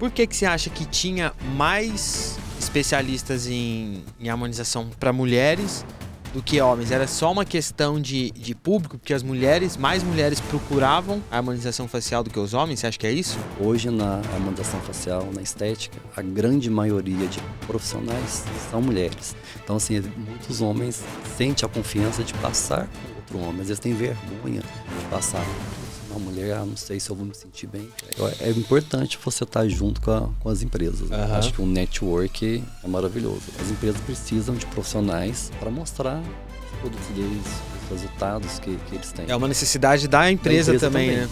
Por que você acha que tinha mais especialistas em harmonização para mulheres do que homens? Era só uma questão de público, porque mais mulheres procuravam a harmonização facial do que os homens? Você acha que é isso? Hoje, na harmonização facial, na estética, a grande maioria de profissionais são mulheres. Então, assim, muitos homens sentem a confiança de passar com outro homem. Às vezes tem vergonha de passar uma mulher, não sei se eu vou me sentir bem. É importante você estar junto com as empresas. Uhum. Acho que o network é maravilhoso. As empresas precisam de profissionais para mostrar os produtos deles, os resultados que eles têm. É uma necessidade da empresa também, né?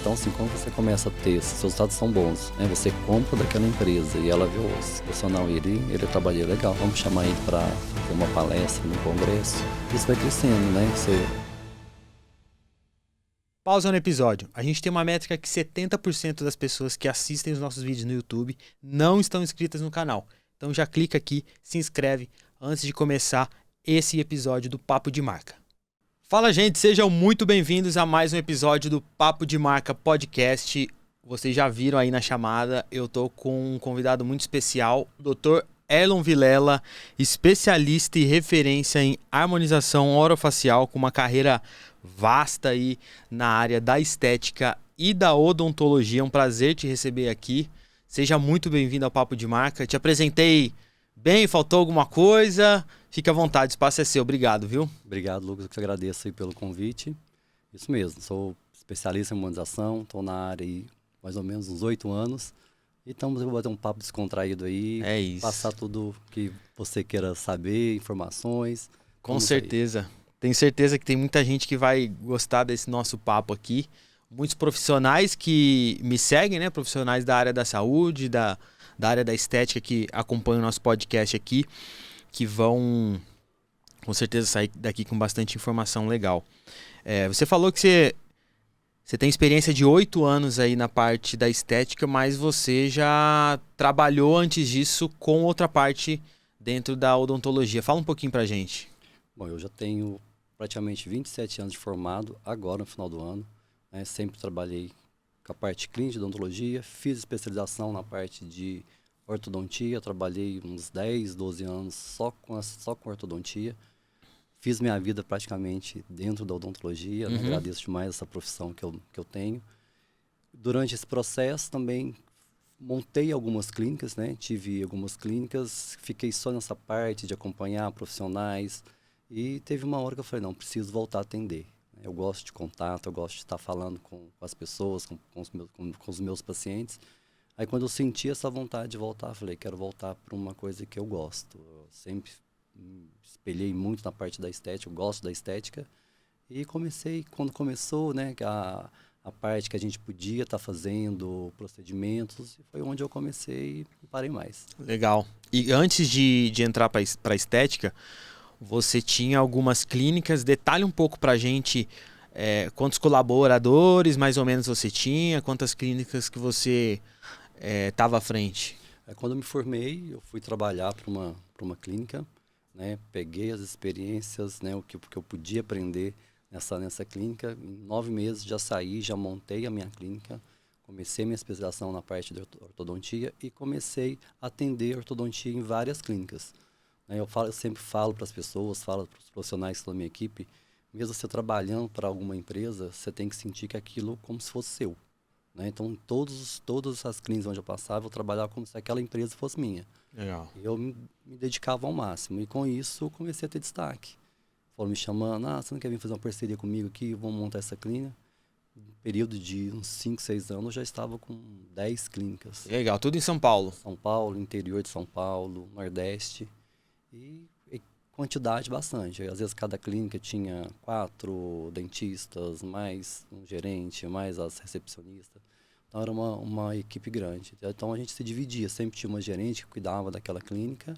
Então, assim, quando você começa a ter, se os resultados são bons, né, você compra daquela empresa e ela vê o profissional, ele trabalha legal, vamos chamar ele para fazer uma palestra no congresso. Isso vai crescendo, né? Pausa no episódio. A gente tem uma métrica que 70% das pessoas que assistem os nossos vídeos no YouTube não estão inscritas no canal. Então já clica aqui, se inscreve antes de começar esse episódio do Papo de Marca. Fala, gente, sejam muito bem-vindos a mais um episódio do Papo de Marca Podcast. Vocês já viram aí na chamada, eu tô com um convidado muito especial, o Dr. Erlon Vilela, especialista e referência em harmonização orofacial, com uma carreira vasta aí na área da estética e da odontologia. É um prazer te receber aqui. Seja muito bem-vindo ao Papo de Marca. Te apresentei bem, faltou alguma coisa? Fique à vontade, o espaço é seu. Obrigado, viu? Obrigado, Lucas. Eu que agradeço aí pelo convite. Isso mesmo, sou especialista em harmonização, estou na área aí mais ou menos uns 8 anos. E estamos a bater um papo descontraído aí. É isso. Passar tudo que você queira saber, informações. Com certeza. Tenho certeza que tem muita gente que vai gostar desse nosso papo aqui. Muitos profissionais que me seguem, né? Profissionais da área da saúde, da área da estética que acompanham o nosso podcast aqui, que vão com certeza sair daqui com bastante informação legal. Você falou que você tem experiência de 8 anos aí na parte da estética, mas você já trabalhou antes disso com outra parte dentro da odontologia. Fala um pouquinho pra gente. Bom, eu já tenho praticamente 27 anos de formado, agora no final do ano. Né? Sempre trabalhei com a parte clínica de odontologia, fiz especialização na parte de ortodontia, trabalhei uns 10, 12 anos só com ortodontia. Fiz minha vida praticamente dentro da odontologia, né? Agradeço demais essa profissão que eu tenho. Durante esse processo também montei algumas clínicas, né? Tive algumas clínicas, fiquei só nessa parte de acompanhar profissionais. E teve uma hora que eu falei, não, preciso voltar a atender. Eu gosto de contato, eu gosto de estar falando com as pessoas, com os meus pacientes. Aí quando eu senti essa vontade de voltar, eu falei, quero voltar para uma coisa que eu gosto. Eu sempre me espelhei muito na parte da estética, eu gosto da estética. E quando começou, né, a parte que a gente podia estar fazendo procedimentos, foi onde eu comecei e não parei mais. Legal. E antes de entrar para a estética, você tinha algumas clínicas. Detalhe um pouco pra gente quantos colaboradores mais ou menos você tinha, quantas clínicas que você estava à frente. Quando eu me formei, eu fui trabalhar para uma clínica, né? Peguei as experiências, né? o que eu podia aprender nessa clínica. Em 9 meses já saí, já montei a minha clínica, comecei minha especialização na parte de ortodontia e comecei a atender ortodontia em várias clínicas. Eu sempre falo para as pessoas, falo para os profissionais que estão na minha equipe, mesmo você trabalhando para alguma empresa, você tem que sentir que aquilo como se fosse seu. Né? Então, todas as clínicas onde eu passava, eu trabalhava como se aquela empresa fosse minha. Legal. E eu me dedicava ao máximo. E com isso, eu comecei a ter destaque. Foram me chamando, você não quer vir fazer uma parceria comigo aqui? Vamos montar essa clínica. No período de uns 5, 6 anos, eu já estava com 10 clínicas. Legal, tudo em São Paulo? São Paulo, interior de São Paulo, Nordeste. E quantidade bastante. Às vezes cada clínica tinha 4 dentistas, mais um gerente, mais as recepcionistas. Então era uma equipe grande. Então a gente se dividia, sempre tinha uma gerente que cuidava daquela clínica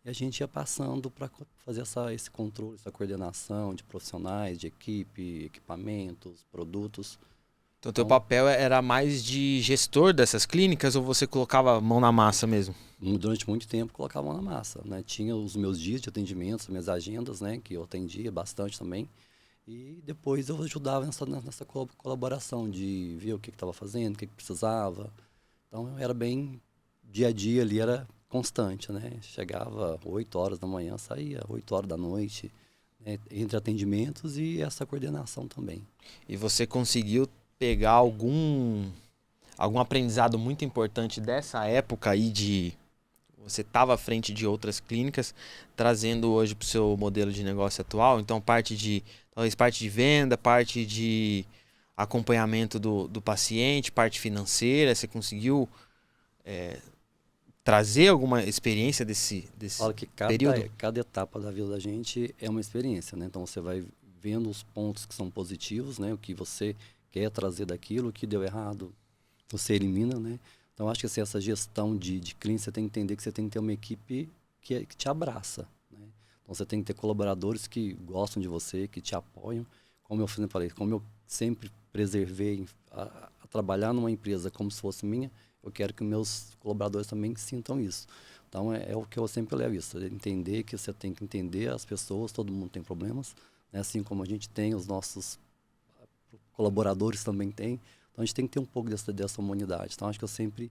e a gente ia passando para fazer esse controle, essa coordenação de profissionais, de equipe, equipamentos, produtos. Então teu papel era mais de gestor dessas clínicas ou você colocava a mão na massa mesmo? Durante muito tempo colocava a mão na massa, né? Tinha os meus dias de atendimento, as minhas agendas, né? Que eu atendia bastante também. E depois eu ajudava nessa colaboração de ver o que estava fazendo, o que precisava. Então era bem, dia a dia ali era constante, né? Chegava 8 horas da manhã, saía 8 horas da noite, né? Entre atendimentos e essa coordenação também. E você conseguiu pegar algum aprendizado muito importante dessa época aí de você estava à frente de outras clínicas, trazendo hoje para o seu modelo de negócio atual? Então, talvez parte de venda, parte de acompanhamento do paciente, parte financeira, você conseguiu trazer alguma experiência desse Fala que período? cada etapa da vida da gente é uma experiência, né? Então você vai vendo os pontos que são positivos, né? O que você quer trazer daquilo, o que deu errado, você elimina, né? Então acho que assim, essa gestão de clínica, você tem que entender que você tem que ter uma equipe que te abraça, né? Então você tem que ter colaboradores que gostam de você, que te apoiam. Como eu sempre falei, como eu sempre preservei a trabalhar numa empresa como se fosse minha, eu quero que meus colaboradores também sintam isso. Então, é o que eu sempre levo isso. Entender que você tem que entender as pessoas, todo mundo tem problemas, né? Assim como a gente tem, os nossos colaboradores também têm. Então, a gente tem que ter um pouco dessa humanidade. Então, acho que eu sempre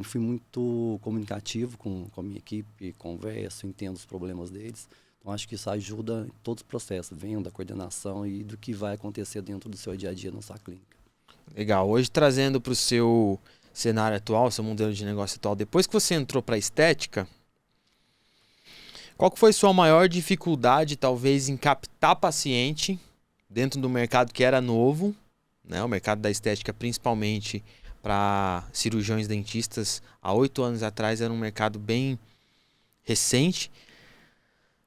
fui muito comunicativo com a minha equipe, converso, entendo os problemas deles. Então, acho que isso ajuda em todos os processos, venda, coordenação e do que vai acontecer dentro do seu dia a dia na sua clínica. Legal. Hoje, trazendo para o seu cenário atual, seu modelo de negócio atual, depois que você entrou para a estética, qual que foi sua maior dificuldade, talvez, em captar paciente dentro do mercado que era novo, né? O mercado da estética, principalmente para cirurgiões dentistas, há 8 anos atrás era um mercado bem recente.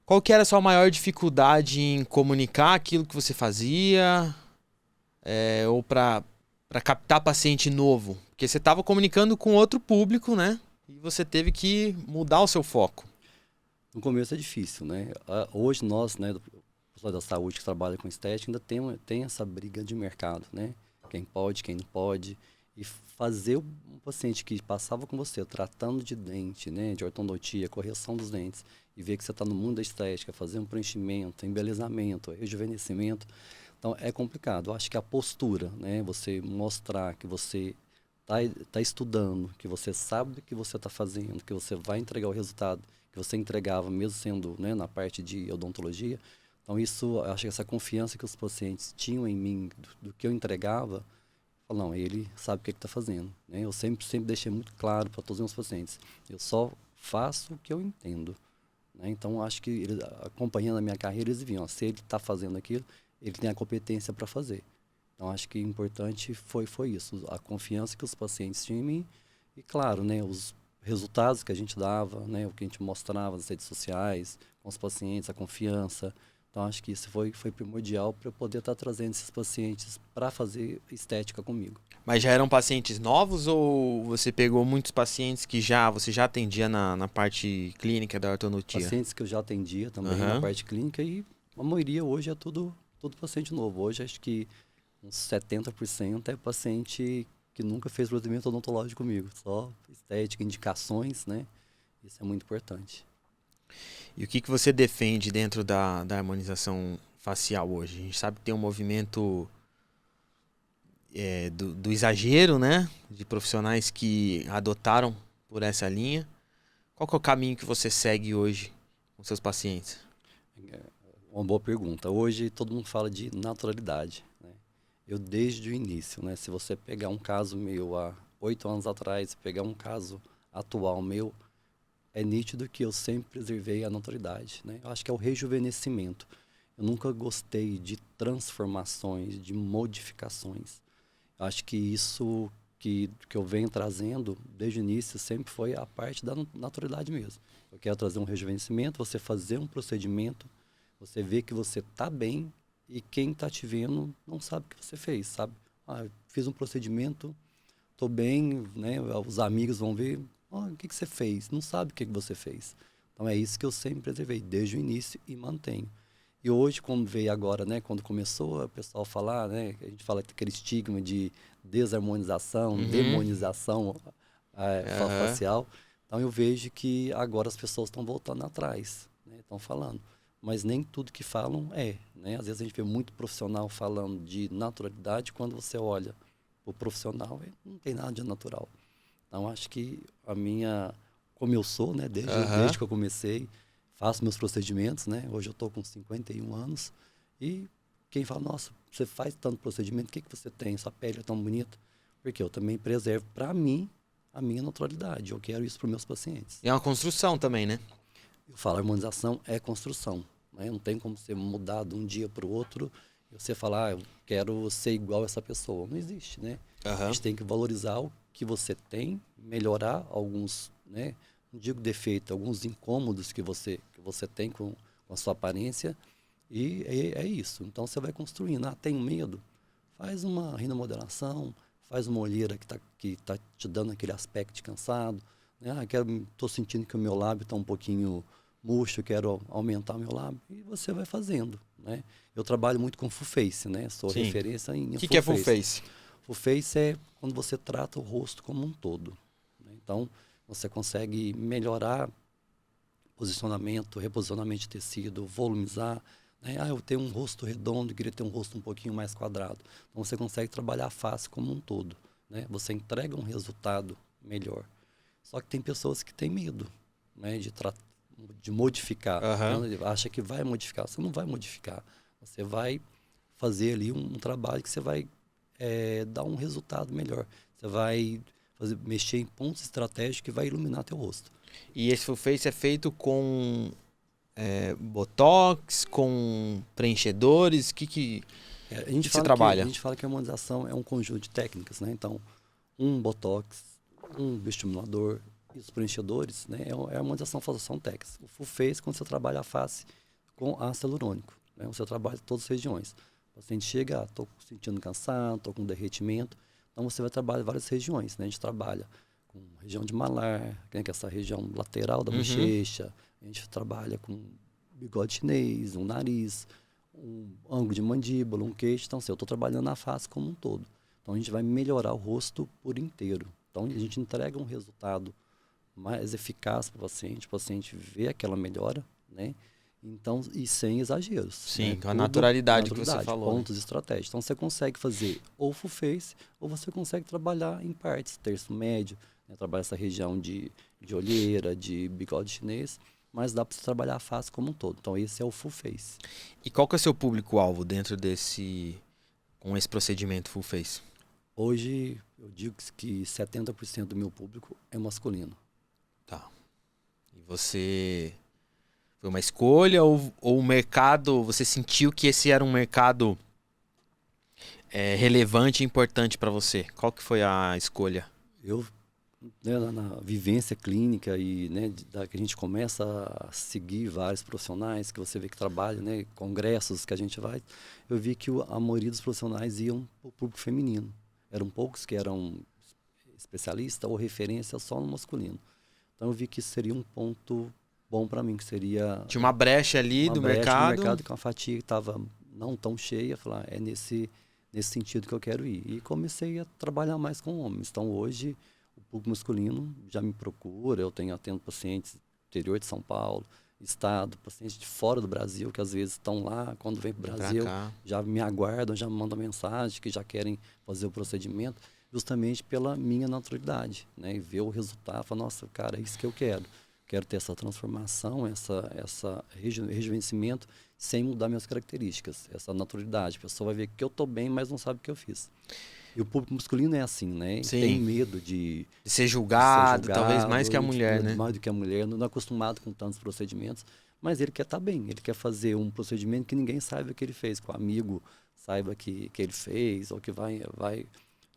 Qual que era a sua maior dificuldade em comunicar aquilo que você fazia, ou para captar paciente novo? Porque você estava comunicando com outro público, né? E você teve que mudar o seu foco. No começo é difícil, né? Hoje nós, né, do pessoal da saúde que trabalha com estética, ainda tem essa briga de mercado, né? Quem pode, quem não pode. E fazer um paciente que passava com você tratando de dente, né, de ortodontia, correção dos dentes, e ver que você está no mundo da estética, fazer um preenchimento, embelezamento, rejuvenescimento. Então é complicado. Eu acho que a postura, né, você mostrar que você tá estudando, que você sabe o que você está fazendo, que você vai entregar o resultado que você entregava, mesmo sendo, né, na parte de odontologia. Então, isso, eu acho que essa confiança que os pacientes tinham em mim, do que eu entregava, falaram, não, ele sabe o que está fazendo. Né? Eu sempre deixei muito claro para todos os meus pacientes, eu só faço o que eu entendo. Né? Então, acho que acompanhando a minha carreira, eles viam, ó, se ele está fazendo aquilo, ele tem a competência para fazer. Então, acho que importante foi isso, a confiança que os pacientes tinham em mim e, claro, né, os resultados que a gente dava, né, o que a gente mostrava nas redes sociais, com os pacientes, a confiança. Então, acho que isso foi primordial para eu poder estar trazendo esses pacientes para fazer estética comigo. Mas já eram pacientes novos ou você pegou muitos pacientes que você já atendia na parte clínica da ortodontia? Pacientes que eu já atendia também na parte clínica e a maioria hoje é tudo paciente novo. Hoje acho que uns 70% é paciente que nunca fez procedimento odontológico comigo, só estética, indicações, né? Isso é muito importante. E o que você defende dentro da harmonização facial hoje? A gente sabe que tem um movimento do exagero, né? De profissionais que adotaram por essa linha. Qual que é o caminho que você segue hoje com seus pacientes? Uma boa pergunta. Hoje todo mundo fala de naturalidade, né? Eu desde o início, né? Se você pegar um caso meu há 8 anos atrás, pegar um caso atual meu, é nítido que eu sempre preservei a naturalidade, né? Eu acho que é o rejuvenescimento. Eu nunca gostei de transformações, de modificações. Eu acho que isso que eu venho trazendo desde o início sempre foi a parte da naturalidade mesmo. Eu quero trazer um rejuvenescimento, você fazer um procedimento, você vê que você está bem e quem está te vendo não sabe o que você fez, sabe? Ah, eu fiz um procedimento, estou bem, né? Os amigos vão ver, o que você fez? Não sabe o que você fez. Então é isso que eu sempre preservei desde o início e mantenho. E hoje, como veio agora, né, quando começou o pessoal falar, né, a gente fala aquele estigma de desarmonização, demonização facial, então eu vejo que agora as pessoas estão voltando atrás, né, estão falando. Mas nem tudo que falam né? Às vezes a gente vê muito profissional falando de naturalidade, quando você olha o profissional, não tem nada de natural. Então, acho que como eu sou, né, desde que eu comecei, faço meus procedimentos, né? Hoje eu estou com 51 anos e quem fala, nossa, você faz tanto procedimento, o que você tem? Sua pele é tão bonita. Porque eu também preservo para mim a minha naturalidade. Eu quero isso para os meus pacientes. E é uma construção também, né? Eu falo, harmonização é construção. Né? Não tem como você mudar de um dia para o outro e você falar, eu quero ser igual a essa pessoa. Não existe, né? A gente tem que valorizar o que você tem, melhorar alguns, né? Não digo defeito, alguns incômodos que você tem com a sua aparência. E é isso. Então você vai construindo. Ah, tenho medo? Faz uma rinomodelação, faz uma olheira que tá te dando aquele aspecto de cansado. Né? Ah, tô sentindo que o meu lábio está um pouquinho murcho, quero aumentar o meu lábio. E você vai fazendo. Né? Eu trabalho muito com full face, né? Sou referência em full face. O que é full face? Full face é quando você trata o rosto como um todo. Né? Então, você consegue melhorar posicionamento, reposicionamento de tecido, volumizar. Né? Ah, eu tenho um rosto redondo, queria ter um rosto um pouquinho mais quadrado. Então, você consegue trabalhar a face como um todo. Né? Você entrega um resultado melhor. Só que tem pessoas que têm medo, né, de modificar. Então, acha que vai modificar. Você não vai modificar. Você vai fazer ali um trabalho que você vai dar um resultado melhor. Você vai mexer em pontos estratégicos que vai iluminar teu rosto. E esse full face é feito com botox, com preenchedores? Que você trabalha? A gente fala que a harmonização é um conjunto de técnicas, né? Então, um botox, um bioestimulador e os preenchedores, né? É a harmonização facial técnica. O full face, quando você trabalha a face com ácido hialurônico, né? Você trabalha todas as regiões. O paciente chega, estou sentindo cansado, estou com derretimento. Então, você vai trabalhar várias regiões, né? A gente trabalha com região de malar, né? Que é essa região lateral da bochecha. A gente trabalha com bigode chinês, um nariz, um ângulo de mandíbula, um queixo. Então, assim, eu estou trabalhando a face como um todo. Então, a gente vai melhorar o rosto por inteiro. Então, a gente entrega um resultado mais eficaz para o paciente vê aquela melhora, né? Então, e sem exageros. Sim, né? com a naturalidade que você falou. Pontos estratégicos. Então, você consegue fazer ou full face, ou você consegue trabalhar em partes, terço médio, né? Trabalhar essa região de olheira, de bigode chinês, mas dá para você trabalhar a face como um todo. Então, esse é o full face. E qual que é o seu público-alvo dentro com esse procedimento full face? Hoje, eu digo que 70% do meu público é masculino. Tá. E você... Foi uma escolha ou o mercado, você sentiu que esse era um mercado relevante e importante para você? Qual que foi a escolha? Eu, né, na vivência clínica e, né, que a gente começa a seguir vários profissionais que você vê que trabalham, né, congressos que a gente vai, eu vi que a maioria dos profissionais iam para o público feminino. Eram poucos que eram especialistas ou referência só no masculino. Então eu vi que isso seria um ponto bom para mim, que seria... Tinha uma brecha ali do mercado. No mercado, que uma fatia que estava não tão cheia, falar, é nesse sentido que eu quero ir. E comecei a trabalhar mais com homens. Então hoje o público masculino já me procura, eu atendo pacientes do interior de São Paulo, estado, pacientes de fora do Brasil, que às vezes estão lá, quando vem para o Brasil, já me aguardam, já me mandam mensagem, que já querem fazer o procedimento, justamente pela minha naturalidade, né? E ver o resultado, falar, nossa, cara, é isso que eu quero. Quero ter essa transformação, essa rejuvenescimento, sem mudar minhas características, essa naturalidade. A pessoa vai ver que eu estou bem, mas não sabe o que eu fiz. E o público masculino é assim, né? Sim. Tem medo de ser julgado, talvez mais que a mulher, né? Mais do que a mulher, não é acostumado com tantos procedimentos, mas ele quer estar bem, ele quer fazer um procedimento que ninguém saiba que ele fez, que o amigo saiba que ele fez, ou que vai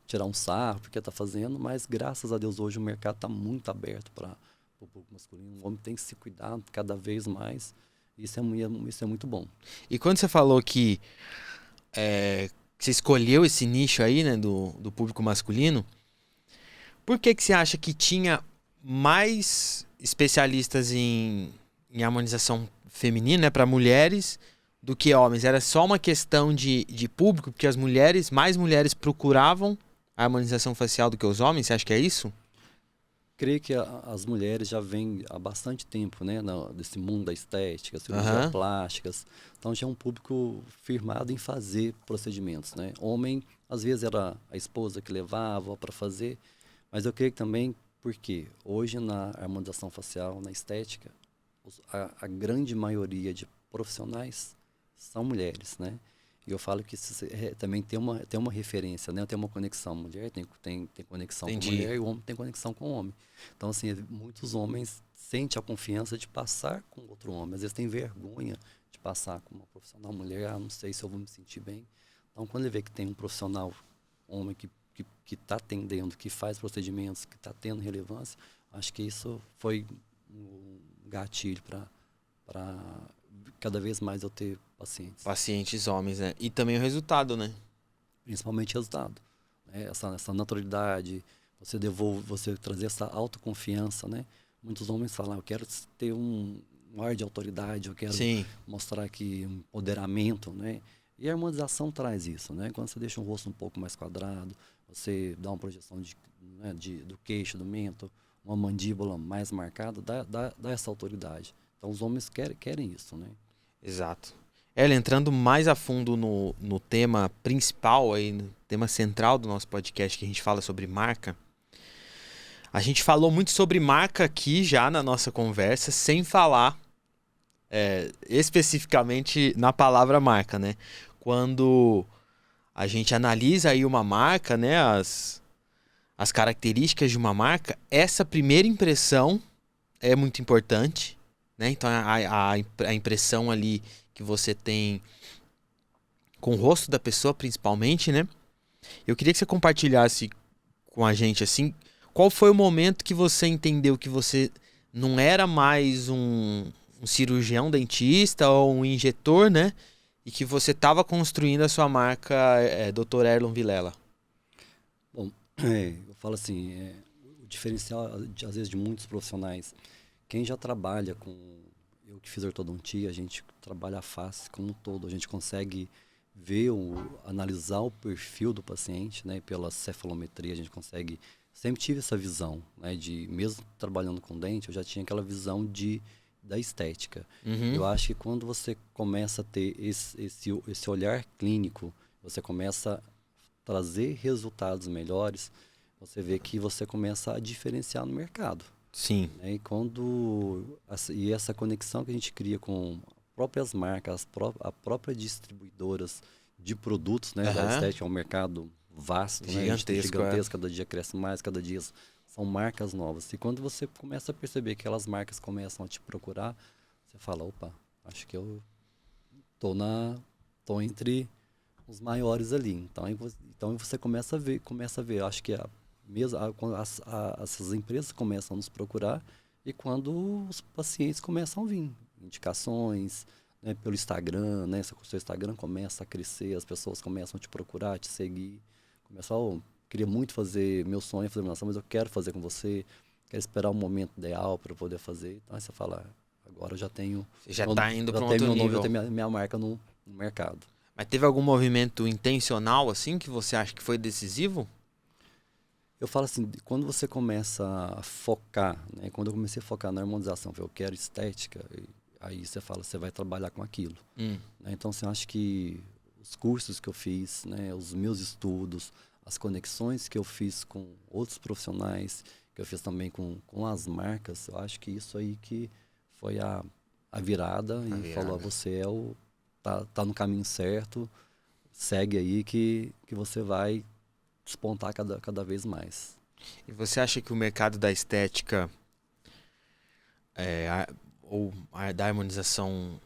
tirar um sarro porque está fazendo, mas graças a Deus hoje o mercado está muito aberto para o público masculino. O homem tem que se cuidar cada vez mais, isso é muito bom. E quando você falou que você escolheu esse nicho aí, né, do público masculino, por que você acha que tinha mais especialistas em harmonização feminina, né, para mulheres do que homens? Era só uma questão de público, porque mais mulheres procuravam a harmonização facial do que os homens? Você acha que é isso? Creio que as mulheres já vêm há bastante tempo, né, desse mundo da estética, cirurgias plásticas. Então já é um público firmado em fazer procedimentos, né? Homem, às vezes era a esposa que levava para fazer, mas eu creio que também Porque hoje na harmonização facial, na estética, a grande maioria de profissionais são mulheres, né? E eu falo que isso também tem uma referência, né? Tem uma conexão. Mulher tem conexão com mulher e o homem tem conexão com o homem. Então, assim, muitos homens sentem a confiança de passar com outro homem. Às vezes tem vergonha de passar com uma profissional mulher. Não sei se eu vou me sentir bem. Então, quando ele vê que tem um profissional homem que está atendendo, que faz procedimentos, que está tendo relevância, acho que isso foi um gatilho para cada vez mais eu ter pacientes. Pacientes homens, né? E também o resultado, né? Principalmente resultado. Né? Essa naturalidade, você trazer essa autoconfiança, né? Muitos homens falam, eu quero ter um ar de autoridade, eu quero mostrar aqui um empoderamento, né? E a harmonização traz isso, né? Quando você deixa o rosto um pouco mais quadrado, você dá uma projeção do queixo, do mento, uma mandíbula mais marcada, dá essa autoridade. Então os homens querem isso, né? Exato. Entrando mais a fundo no tema principal, aí, no tema central do nosso podcast, que a gente fala sobre marca. A gente falou muito sobre marca aqui já na nossa conversa, sem falar especificamente na palavra marca, né? Quando a gente analisa aí uma marca, né, as características de uma marca, essa primeira impressão é muito importante, né? Então a impressão ali que você tem com o rosto da pessoa, principalmente, né? Eu queria que você compartilhasse com a gente, assim, qual foi o momento que você entendeu que você não era mais um cirurgião dentista ou um injetor, né? E que você estava construindo a sua marca Dr. Erlon Vilela. Bom, eu falo assim, o diferencial, às vezes, de muitos profissionais, quem já trabalha com... Eu que fiz ortodontia, a gente trabalha a face como um todo, a gente consegue ver, analisar o perfil do paciente, né? Pela cefalometria, a gente consegue... Sempre tive essa visão, né? Mesmo trabalhando com dente, eu já tinha aquela visão da estética. Eu acho que quando você começa a ter esse olhar clínico, você começa a trazer resultados melhores, você vê que você começa a diferenciar no mercado. Sim. Né? E essa conexão que a gente cria com próprias marcas, as próprias distribuidoras de produtos, né? Da estética, é um mercado vasto, gigantesco, né? Cada dia cresce mais, cada dia são marcas novas. E quando você começa a perceber que aquelas marcas começam a te procurar, você fala, opa, acho que eu tô entre os maiores ali. Então você começa a ver, acho que quando essas empresas começam a nos procurar e quando os pacientes começam a vir, indicações, né, pelo Instagram, né, o seu Instagram começa a crescer, as pessoas começam a te procurar, a te seguir, queria muito fazer, meu sonho é fazer iluminação, mas eu quero fazer com você, quero esperar o momento ideal para eu poder fazer. Então aí você fala, agora eu já tenho... Você já está indo para um outro nível. Já tenho minha marca no mercado. Mas teve algum movimento intencional, assim, que você acha que foi decisivo? Eu falo assim, quando você começa a focar, né? Quando eu comecei a focar na harmonização, eu quero estética, aí você fala, você vai trabalhar com aquilo. Né? Então, assim, eu acho que os cursos que eu fiz, né? Os meus estudos, as conexões que eu fiz com outros profissionais, que eu fiz também com as marcas, eu acho que isso aí que foi a virada e falou, você tá no caminho certo, segue aí que você vai despontar cada vez mais. E você acha que o mercado da estética ou da harmonização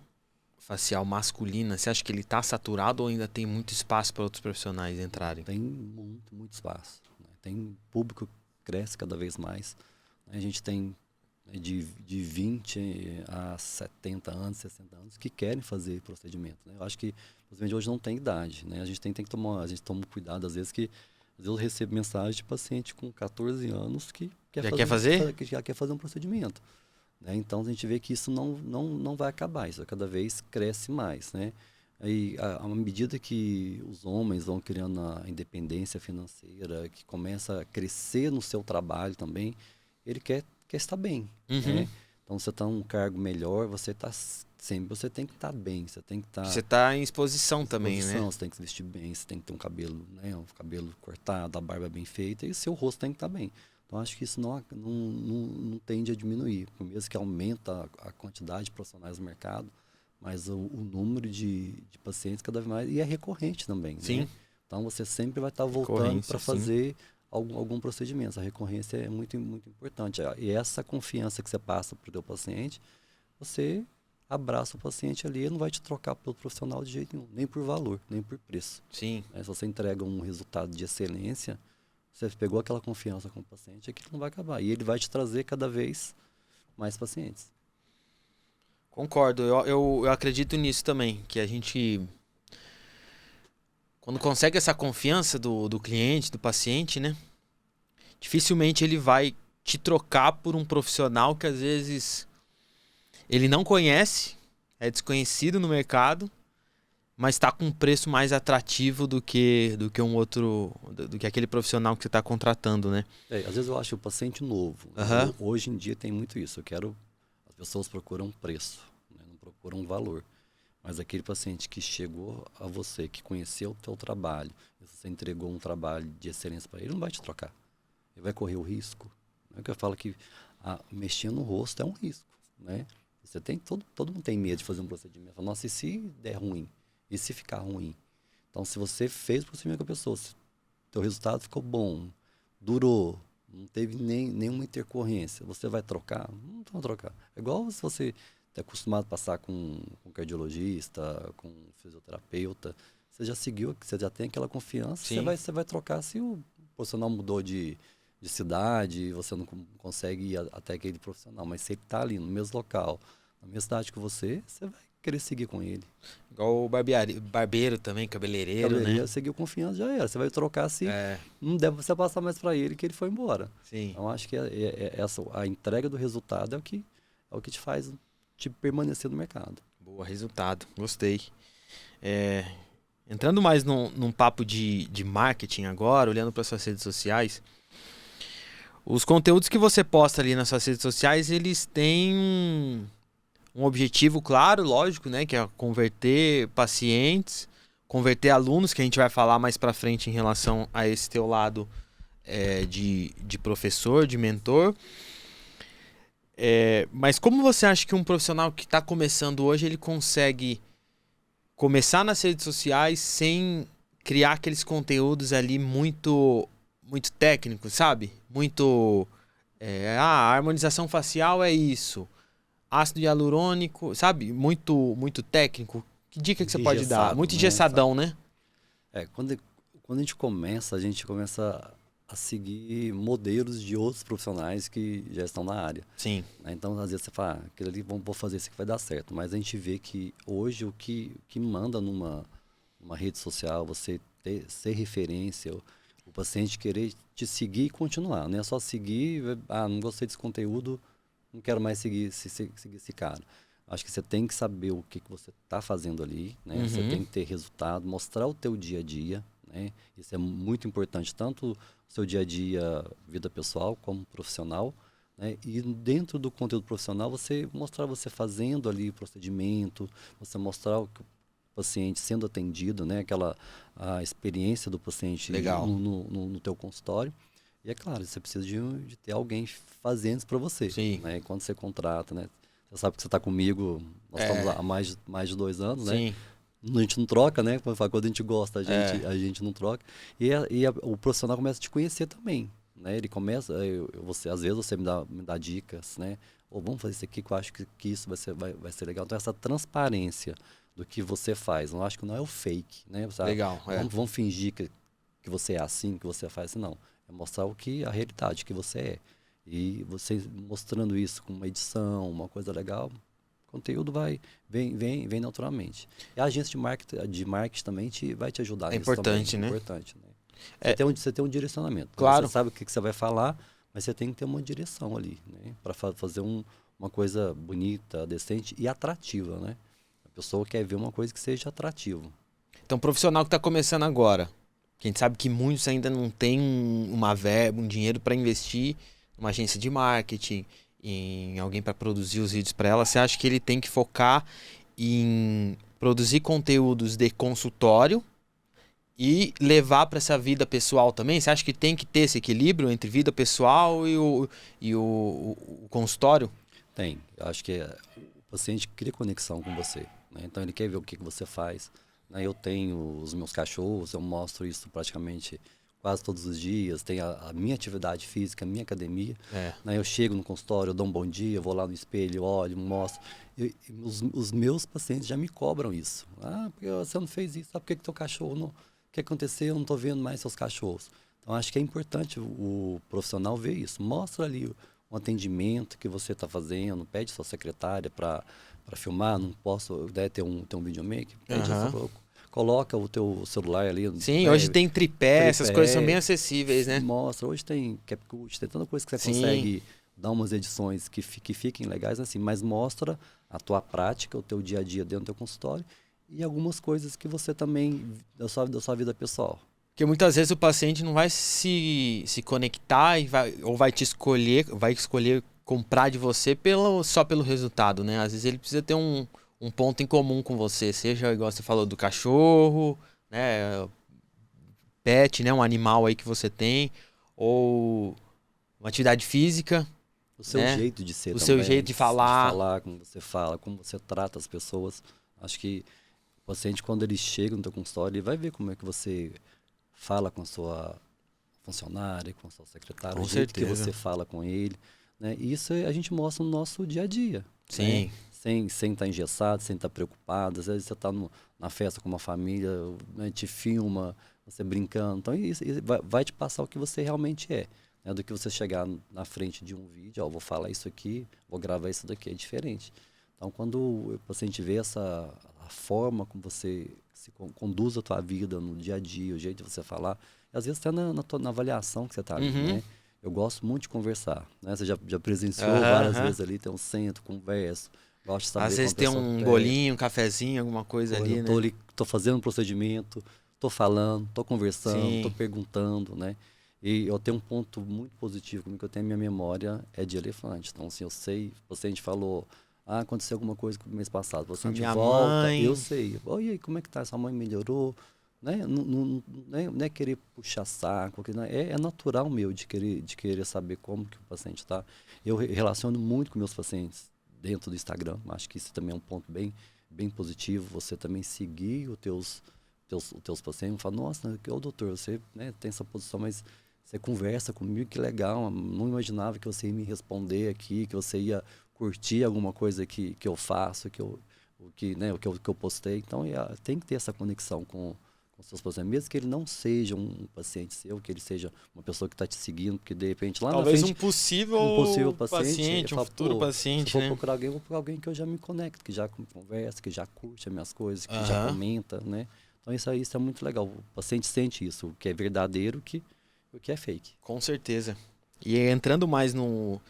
facial masculina, você acha que ele está saturado ou ainda tem muito espaço para outros profissionais entrarem? Tem muito espaço. Né? Tem público que cresce cada vez mais. A gente tem de 20 a 70 anos, 60 anos que querem fazer procedimento. Né? Eu acho que o procedimento de hoje não tem idade. Né? A gente tem que tomar, cuidado às vezes que às vezes eu recebo mensagem de paciente com 14 anos que já quer fazer um procedimento. Né? Então a gente vê que isso não vai acabar, isso cada vez cresce mais. Né? Aí, à medida que os homens vão criando a independência financeira, que começa a crescer no seu trabalho também, ele quer estar bem. Né? Então você está num cargo melhor, você tem que estar bem, você tem que estar... Você está em exposição também, né? Você tem que se vestir bem, você tem que ter um cabelo, né, um cabelo cortado, a barba bem feita e o seu rosto tem que estar bem. Então, acho que isso não tende a diminuir, por mesmo que aumenta a quantidade de profissionais no mercado, mas o número de pacientes cada vez mais, e é recorrente também, Sim. né? Então, você sempre vai estar voltando Recorrência, para sim. fazer algum procedimento. A recorrência é muito, muito importante. E essa confiança que você passa para o teu paciente, você abraça o paciente ali, ele não vai te trocar pelo profissional de jeito nenhum, nem por valor, nem por preço. Sim. Se você entrega um resultado de excelência, você pegou aquela confiança com o paciente, aquilo não vai acabar. E ele vai te trazer cada vez mais pacientes. Concordo, eu acredito nisso também, que a gente, quando consegue essa confiança do cliente, do paciente, né? Dificilmente ele vai te trocar por um profissional que às vezes ele não conhece, é desconhecido no mercado, mas está com um preço mais atrativo do que um outro, do que aquele profissional que você está contratando, né? Às vezes eu acho o paciente novo. Aham. Hoje em dia tem muito isso. As pessoas procuram preço, né? Não procuram valor. Mas aquele paciente que chegou a você, que conheceu o teu trabalho, e você entregou um trabalho de excelência para ele, não vai te trocar. Ele vai correr o risco. É que eu falo que mexer no rosto é um risco, né? Todo mundo tem medo de fazer um procedimento. Fala, nossa, e se der ruim? E se ficar ruim? Então, se você fez o procedimento com a pessoa, se teu resultado ficou bom, durou, não teve nenhuma intercorrência, você vai trocar? Não vai trocar. É igual se você está acostumado a passar com um cardiologista, com um fisioterapeuta, você já seguiu, você já tem aquela confiança, você vai trocar se o profissional mudou de cidade, você não consegue ir até aquele profissional, mas se ele está ali no mesmo local, na mesma cidade que você vai querer seguir com ele. Igual o barbeiro também, cabeleireiro, né? Seguiu confiança, já era. Você vai trocar se É, não der você passar mais para ele que ele foi embora. sim. Então, acho que a entrega do resultado é o que te faz te permanecer no mercado. Boa, resultado. Gostei. Entrando mais num papo de marketing agora, olhando para suas redes sociais, os conteúdos que você posta ali nas suas redes sociais, eles têm um objetivo claro, lógico, né? Que é converter pacientes, converter alunos, que a gente vai falar mais para frente em relação a esse teu lado de professor, de mentor. Mas como você acha que um profissional que está começando hoje, ele consegue começar nas redes sociais sem criar aqueles conteúdos ali muito técnicos, sabe? Muito... a harmonização facial é isso. Ácido hialurônico, sabe? Muito técnico. Que dica que você pode dar? Muito engessadão, né? Quando a gente começa a seguir modelos de outros profissionais que já estão na área. Sim. Então, às vezes você fala, aquilo ali, vou fazer isso que vai dar certo. Mas a gente vê que hoje o que manda numa rede social, você ser referência, o paciente querer te seguir e continuar. Não é só seguir, não gostei desse conteúdo, não quero mais seguir esse cara. Acho que você tem que saber o que você está fazendo ali, né? Uhum. Você tem que ter resultado, mostrar o teu dia a dia, né? Isso é muito importante, tanto o seu dia a dia, vida pessoal, como profissional, né? E dentro do conteúdo profissional, você mostrar você fazendo ali o procedimento, você mostrar o paciente sendo atendido, né? A experiência do paciente no teu consultório. E é claro, você precisa de ter alguém fazendo isso para você. Sim. Né? Quando você contrata, né? Você sabe que você está comigo, nós estamos há mais de 2 anos, Sim. né? A gente não troca, né? Quando a gente gosta, a gente não troca. O profissional começa a te conhecer também, né? Ele começa, às vezes você me dá dicas, né? Ou vamos fazer isso aqui que eu acho que isso vai ser legal. Então, essa transparência do que você faz, eu acho que não é o fake, né? Você, legal. Vamos fingir que você é assim, que você faz assim, não. É mostrar a realidade que você é. E você mostrando isso com uma edição, uma coisa legal, o conteúdo vem naturalmente. E a agência de marketing também vai te ajudar nisso importante, também. né? É importante, né? Você tem um direcionamento. Claro. Você sabe o que você vai falar, mas você tem que ter uma direção ali, né? Para fazer uma coisa bonita, decente e atrativa, né? A pessoa quer ver uma coisa que seja atrativa. Então, profissional que está começando agora, que a gente sabe que muitos ainda não tem uma verba, um dinheiro para investir numa agência de marketing, em alguém para produzir os vídeos para ela, você acha que ele tem que focar em produzir conteúdos de consultório e levar para essa vida pessoal também? Você acha que tem que ter esse equilíbrio entre vida pessoal e o consultório? Tem. Eu acho que o paciente cria conexão com você, né? Então ele quer ver o que você faz, né? Eu tenho os meus cachorros, eu mostro isso praticamente quase todos os dias. Tem a minha atividade física, a minha academia, É. né? Eu chego no consultório, eu dou um bom dia, eu vou lá no espelho, olho, mostro. E os meus pacientes já me cobram isso. Ah, porque você não fez isso? Ah, por que teu cachorro não... O que aconteceu? Eu não estou vendo mais seus cachorros. Então, acho que é importante o profissional ver isso. Mostra ali um atendimento que você está fazendo, pede sua secretária para filmar, não posso, deve ter um videomaker, pede coloca o teu celular ali. Sim, Né, hoje tem tripé, essas coisas são bem acessíveis, né? mostra, hoje tem CapCut, tem tanta coisa que você Sim. consegue dar umas edições que fiquem legais assim, mas mostra a tua prática, o teu dia a dia dentro do teu consultório e algumas coisas que você também, da sua vida pessoal. Porque muitas vezes o paciente não vai se conectar ou vai escolher comprar de você só pelo resultado, né? Às vezes ele precisa ter um ponto em comum com você, seja igual você falou do cachorro, né? Pet, né? Um animal aí que você tem, ou uma atividade física. O seu né? jeito de ser o também. seu jeito de falar. Como você fala, como você trata as pessoas. Acho que o paciente, quando ele chega no teu consultório, ele vai ver como é que você fala com a sua funcionária, com a sua secretária, Com o jeito que certeza. você fala com ele. Né? E isso a gente mostra no nosso dia a dia. Sim. Né? Sem estar engessado, sem estar preocupado. Às vezes você está na festa com uma família, né? Te filma, você brincando. Então isso vai te passar o que você realmente é. Né? Do que você chegar na frente de um vídeo, ó, vou falar isso aqui, vou gravar isso daqui, é diferente. Então, quando o paciente vê a forma como você conduz a tua vida no dia a dia, o jeito de você falar, às vezes até na avaliação que você está ali, né? Eu gosto muito de conversar, né? Você já presenciou várias vezes ali, tem um centro, converso, gosto de saber às vezes tem um bolinho, um cafezinho, alguma coisa ali, eu né? tô fazendo um procedimento, tô falando, tô conversando, Sim. tô perguntando, né? E eu tenho um ponto muito positivo comigo, que eu tenho a minha memória é de elefante. Então, assim, eu sei, o paciente falou, aconteceu alguma coisa no mês passado, o paciente volta, mãe. eu sei. Oh, e aí, como é que tá? Sua mãe melhorou? Né? Não é querer puxar saco, é natural meu de querer saber como que o paciente está. Eu relaciono muito com meus pacientes dentro do Instagram, acho que isso também é um ponto bem positivo, você também seguir os teus pacientes, falar, nossa, ô doutor, você, né, tem essa posição, mas você conversa comigo, que legal, não imaginava que você ia me responder aqui, que você ia curtir alguma coisa que eu faço, que eu postei. Então, tem que ter essa conexão com os seus pacientes, mesmo que ele não seja um paciente seu, que ele seja uma pessoa que está te seguindo, porque de repente lá Talvez na frente... um possível paciente, um futuro paciente, se eu for né? procurar alguém, eu vou procurar alguém que eu já me conecto, que já conversa, que já curte as minhas coisas, que já comenta, né? Então isso é muito legal. O paciente sente isso, o que é verdadeiro, o que é fake. Com certeza. E entrando mais no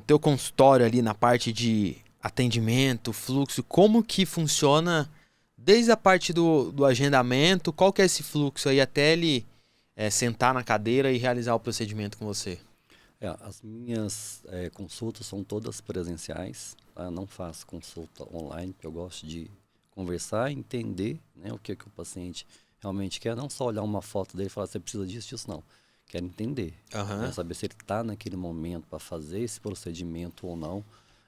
teu consultório ali, na parte de atendimento, fluxo, como que funciona desde a parte do agendamento, qual que é esse fluxo aí até ele sentar na cadeira e realizar o procedimento com você? As minhas consultas são todas presenciais, tá? Eu não faço consulta online, porque eu gosto de conversar, entender, né, o que o paciente realmente quer, não só olhar uma foto dele e falar, você precisa disso, não. Quero entender, né, saber se ele está naquele momento para fazer esse procedimento ou não.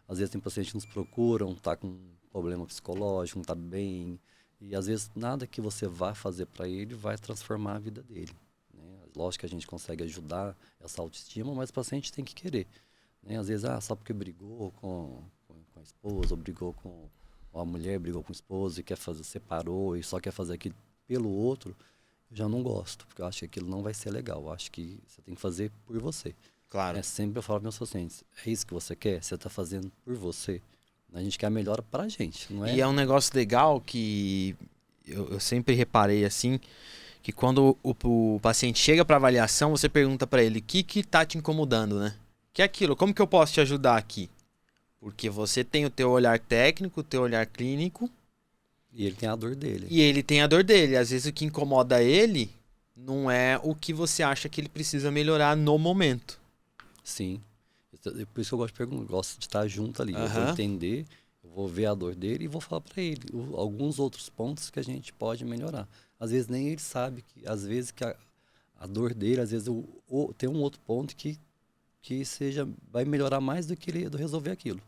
Às vezes tem pacientes que nos procuram, está com problema psicológico, não está bem, e às vezes nada que você vá fazer para ele vai transformar a vida dele. Né? Lógico que a gente consegue ajudar essa autoestima, mas o paciente tem que querer. Né? Às vezes, só porque brigou com a esposa, ou brigou com a mulher, brigou com o esposo e separou e só quer fazer aquilo pelo outro, eu já não gosto, porque eu acho que aquilo não vai ser legal. Eu acho que você tem que fazer por você. Claro. Sempre eu falo para meus pacientes, é isso que você quer? Você está fazendo por você. A gente quer a melhora para a gente, não é? E é um negócio legal que eu sempre reparei assim, que quando o paciente chega para avaliação, você pergunta para ele o que tá te incomodando, né? Que é aquilo, como que eu posso te ajudar aqui? Porque você tem o teu olhar técnico, o teu olhar clínico. E ele tem a dor dele. E ele tem a dor dele. Às vezes o que incomoda ele não é o que você acha que ele precisa melhorar no momento. Sim. Por isso que eu gosto de estar junto ali. Eu vou entender, Eu vou ver a dor dele e vou falar para ele alguns outros pontos que a gente pode melhorar. Às vezes nem ele sabe que, às vezes, que a dor dele, às vezes tem um outro ponto que vai melhorar mais do que ele do resolver aquilo.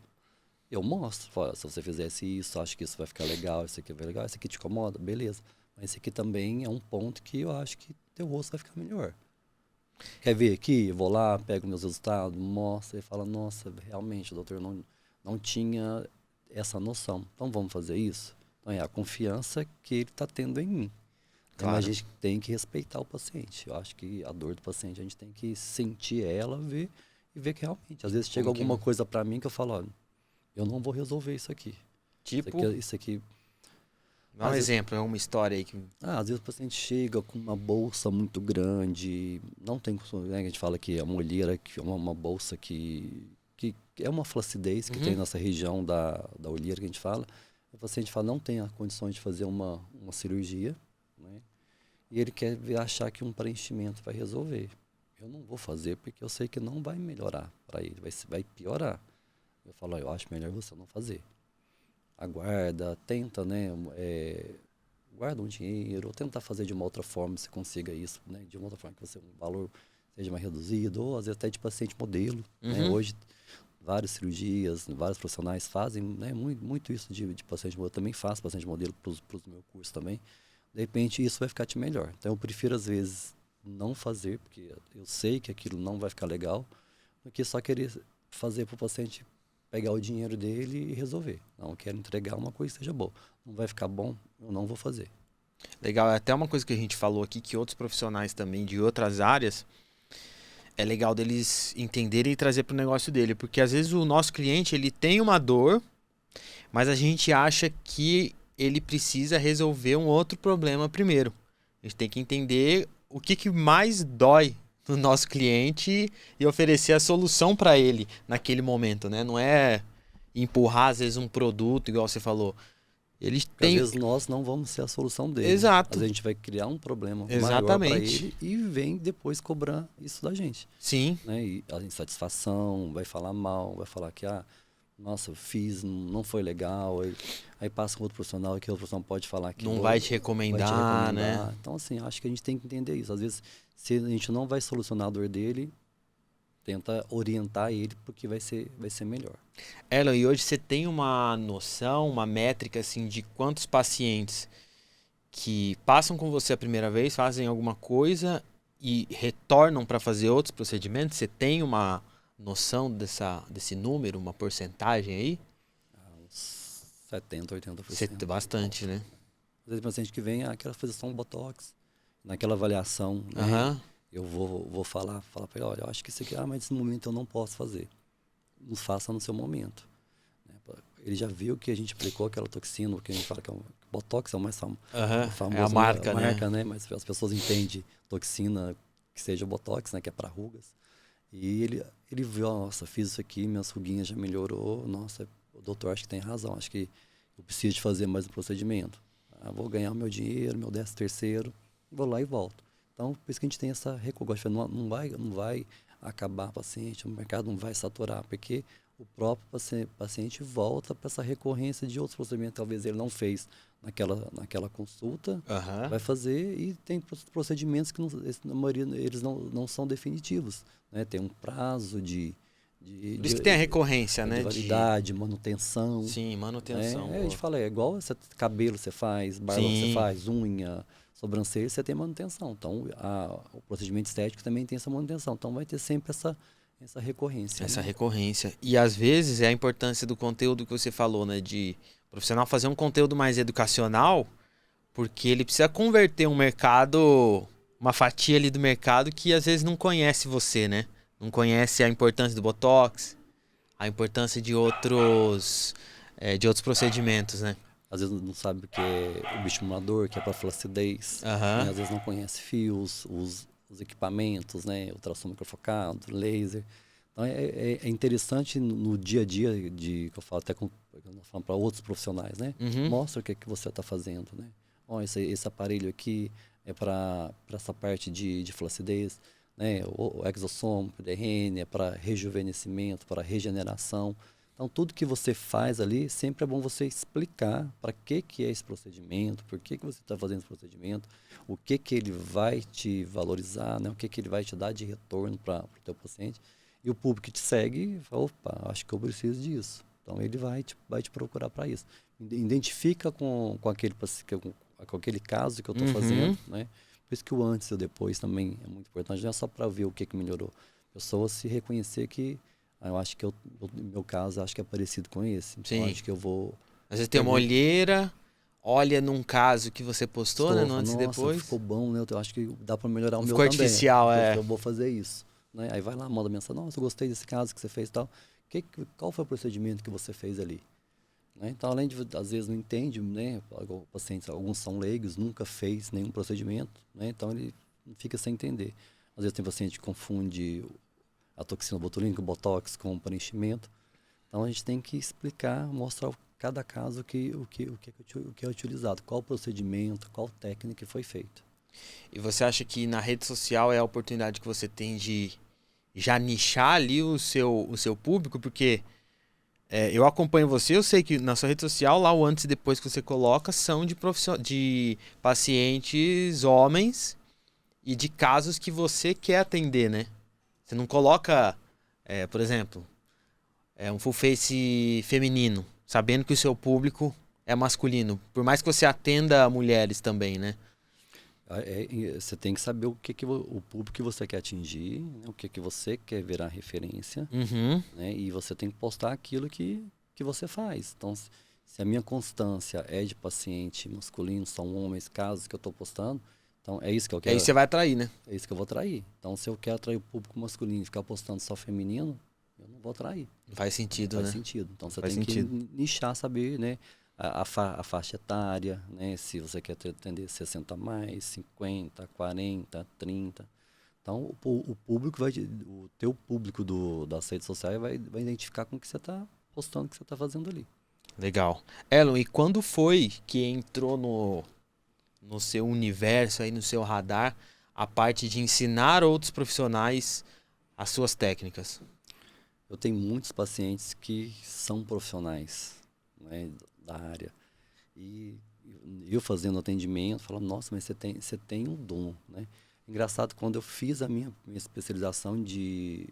Eu mostro, falo, se você fizesse isso, acho que isso vai ficar legal, isso aqui vai legal, isso aqui te incomoda, beleza. Mas esse aqui também é um ponto que eu acho que teu rosto vai ficar melhor. Quer ver aqui? Eu vou lá, pego meus resultados, mostro e falo, nossa, realmente, doutor, não tinha essa noção. Então vamos fazer isso? Então é a confiança que ele está tendo em mim. Então a Claro. gente tem que respeitar o paciente. Eu acho que a dor do paciente, a gente tem que sentir ela, ver e ver que realmente. Às vezes chega Como que- alguma coisa para mim que eu falo, olha, eu não vou resolver isso aqui. Tipo, Isso aqui. dá um Às vezes, exemplo, é uma história aí que... às vezes o paciente chega com uma bolsa muito grande, não tem, né, a gente fala que a molheira, que é uma bolsa que é uma flacidez que tem nessa região da olheira que a gente fala. O paciente fala, não tem a condições de fazer uma cirurgia, né? E ele quer achar que um preenchimento vai resolver. Eu não vou fazer porque eu sei que não vai melhorar para ele, vai piorar. Eu falo, eu acho melhor você não fazer. Aguarda, tenta, né, guarda um dinheiro, ou tenta fazer de uma outra forma, se consiga isso, né, de uma outra forma que você, um valor seja mais reduzido, ou às vezes até de paciente modelo, né, hoje várias cirurgias, vários profissionais fazem, né, muito isso de paciente modelo, eu também faço paciente modelo para os meus cursos também, de repente isso vai ficar te melhor, então eu prefiro às vezes não fazer, porque eu sei que aquilo não vai ficar legal, do que só querer fazer para o paciente pegar o dinheiro dele e resolver. Não, eu quero entregar uma coisa que seja boa. Não vai ficar bom, eu não vou fazer. Legal, é até uma coisa que a gente falou aqui, que outros profissionais também de outras áreas, é legal deles entenderem e trazer para o negócio dele, porque às vezes o nosso cliente, ele tem uma dor, mas a gente acha que ele precisa resolver um outro problema primeiro. A gente tem que entender o que mais dói no nosso cliente e oferecer a solução para ele naquele momento, né? Não é empurrar às vezes um produto, igual você falou. Eles Porque às têm... vezes nós não vamos ser a solução dele. Às Exato. vezes a gente vai criar um problema maior para Exatamente. ele e vem depois cobrar isso da gente. Sim. Né? E a insatisfação, vai falar mal, vai falar que, nossa, eu fiz, não foi legal. Aí passa com outro profissional, que o profissional pode falar que Não vai te recomendar, né? Então, assim, acho que a gente tem que entender isso. Às vezes, se a gente não vai solucionar a dor dele, tenta orientar ele porque vai ser melhor. Elon, e hoje você tem uma noção, uma métrica assim de quantos pacientes que passam com você a primeira vez, fazem alguma coisa e retornam para fazer outros procedimentos? Você tem uma noção desse número, uma porcentagem aí? Uns 70%, 80%. Bastante, né? Às vezes, paciente que vem, quero fazer só um botox. Naquela avaliação, né? Aham. Eu vou falar para ele, olha, eu acho que isso aqui, mas nesse momento eu não posso fazer. Não faça no seu momento. Né? Ele já viu que a gente aplicou aquela toxina, porque a gente fala que botox é o mais Aham. famoso, É a marca, né? Mas as pessoas entendem toxina que seja botox, né? Que é para rugas. E ele viu, nossa, fiz isso aqui, minhas ruguinhas já melhorou, nossa, o doutor acho que tem razão, acho que eu preciso de fazer mais um procedimento. Vou ganhar o meu dinheiro, meu 13º, vou lá e volto. Então, por isso que a gente tem essa recognição, não vai acabar o paciente, o mercado não vai saturar, porque o próprio paciente volta para essa recorrência de outros procedimentos, talvez ele não fez naquela consulta, Aham. vai fazer, e tem procedimentos que na maioria eles não são definitivos, né? Tem um prazo Por isso que tem a recorrência, de né? validade, manutenção. Sim, manutenção. A gente fala, é igual cabelo você faz, barba você Sim. faz, unha, sobrancelha, você tem manutenção. Então, o procedimento estético também tem essa manutenção. Então, vai ter sempre essa recorrência. Essa né? recorrência. E às vezes é a importância do conteúdo que você falou, né? De o profissional fazer um conteúdo mais educacional, porque ele precisa converter um mercado, uma fatia ali do mercado que às vezes não conhece você, né? Não conhece a importância do Botox, a importância de outros procedimentos, né? Às vezes não sabe o que é o bioestimulador, que é para flacidez. Aham. Né? Às vezes não conhece fios, os equipamentos, né? Ultrassom microfocado, laser. Então, é interessante no dia a dia, que eu falo até para outros profissionais, né? Uhum. Mostra o que é que você está fazendo, né? Ó, esse aparelho aqui é para essa parte de flacidez, né? O exossom, PDRN, é para rejuvenescimento, para regeneração. Então, tudo que você faz ali, sempre é bom você explicar para que é esse procedimento, por que você está fazendo esse procedimento, o que ele vai te valorizar, né? O que ele vai te dar de retorno para o teu paciente. E o público que te segue, fala, opa, acho que eu preciso disso. Então, ele vai te procurar para isso. Identifica com aquele caso que eu estou fazendo, né? Por isso que o antes e o depois também é muito importante, não é só para ver o que melhorou. A pessoa se reconhecer que eu acho que no meu caso, acho que é parecido com esse. Então, Sim. acho que eu vou... Às vezes tem uma olheira, olha num caso que você postou, né? No antes e Nossa, depois. ficou bom, né? Eu acho que dá para melhorar o meu Ficou também. artificial, Eu vou fazer isso. Né? Aí vai lá, manda mensagem. Nossa, eu gostei desse caso que você fez e tal. Qual foi o procedimento que você fez ali? Né? Então, além de, às vezes, não entende, né? Pacientes, alguns são leigos, nunca fez nenhum procedimento. Né? Então, ele fica sem entender. Às vezes tem paciente que confunde a toxina botulínica, o botox, com preenchimento. Então, a gente tem que explicar, mostrar cada caso o que é utilizado, qual procedimento, qual técnica foi feita. E você acha que na rede social é a oportunidade que você tem de já nichar ali o seu público? Porque eu acompanho você, eu sei que na sua rede social, lá o antes e depois que você coloca são de pacientes homens e de casos que você quer atender, né? Você não coloca, por exemplo, um full face feminino, sabendo que o seu público é masculino. Por mais que você atenda mulheres também, né? Você tem que saber o público que você quer atingir, né? O que você quer virar referência, né? E você tem que postar aquilo que você faz. Então, se a minha constância é de paciente masculino, são homens, casos que eu estou postando, então é isso que eu quero. Aí você vai atrair, né? É isso que eu vou atrair. Então, se eu quero atrair o público masculino e ficar postando só feminino, eu não vou atrair. Não faz sentido, Não né? faz sentido. Então, você Faz tem sentido. que nichar, saber, né? A faixa etária, né? Se você quer atender 60 mais, 50, 40, 30. Então, o público o teu público das redes sociais vai identificar com o que você está postando, o que você está fazendo ali. Legal. Elon, e quando foi que entrou no seu universo, aí no seu radar, a parte de ensinar outros profissionais as suas técnicas? Eu tenho muitos pacientes que são profissionais, né, da área. E eu fazendo atendimento, falando, nossa, mas você tem um dom, né? Engraçado, quando eu fiz a minha especialização de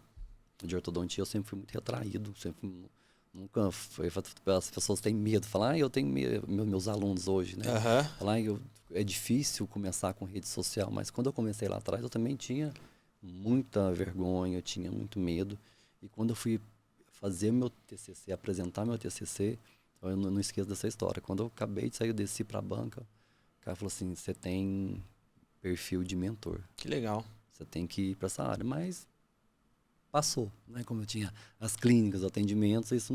ortodontia, eu sempre fui muito retraído, nunca foi, as pessoas têm medo, falar, eu tenho medo, meus alunos hoje, né? Falar, é difícil começar com rede social, mas quando eu comecei lá atrás, eu também tinha muita vergonha, eu tinha muito medo. E quando eu fui fazer meu TCC, apresentar meu TCC, eu não esqueço dessa história. Quando eu acabei de sair, eu desci para a banca, o cara falou assim, você tem perfil de mentor. Que legal. Você tem que ir para essa área. Mas passou, né? Como eu tinha as clínicas, os atendimentos, isso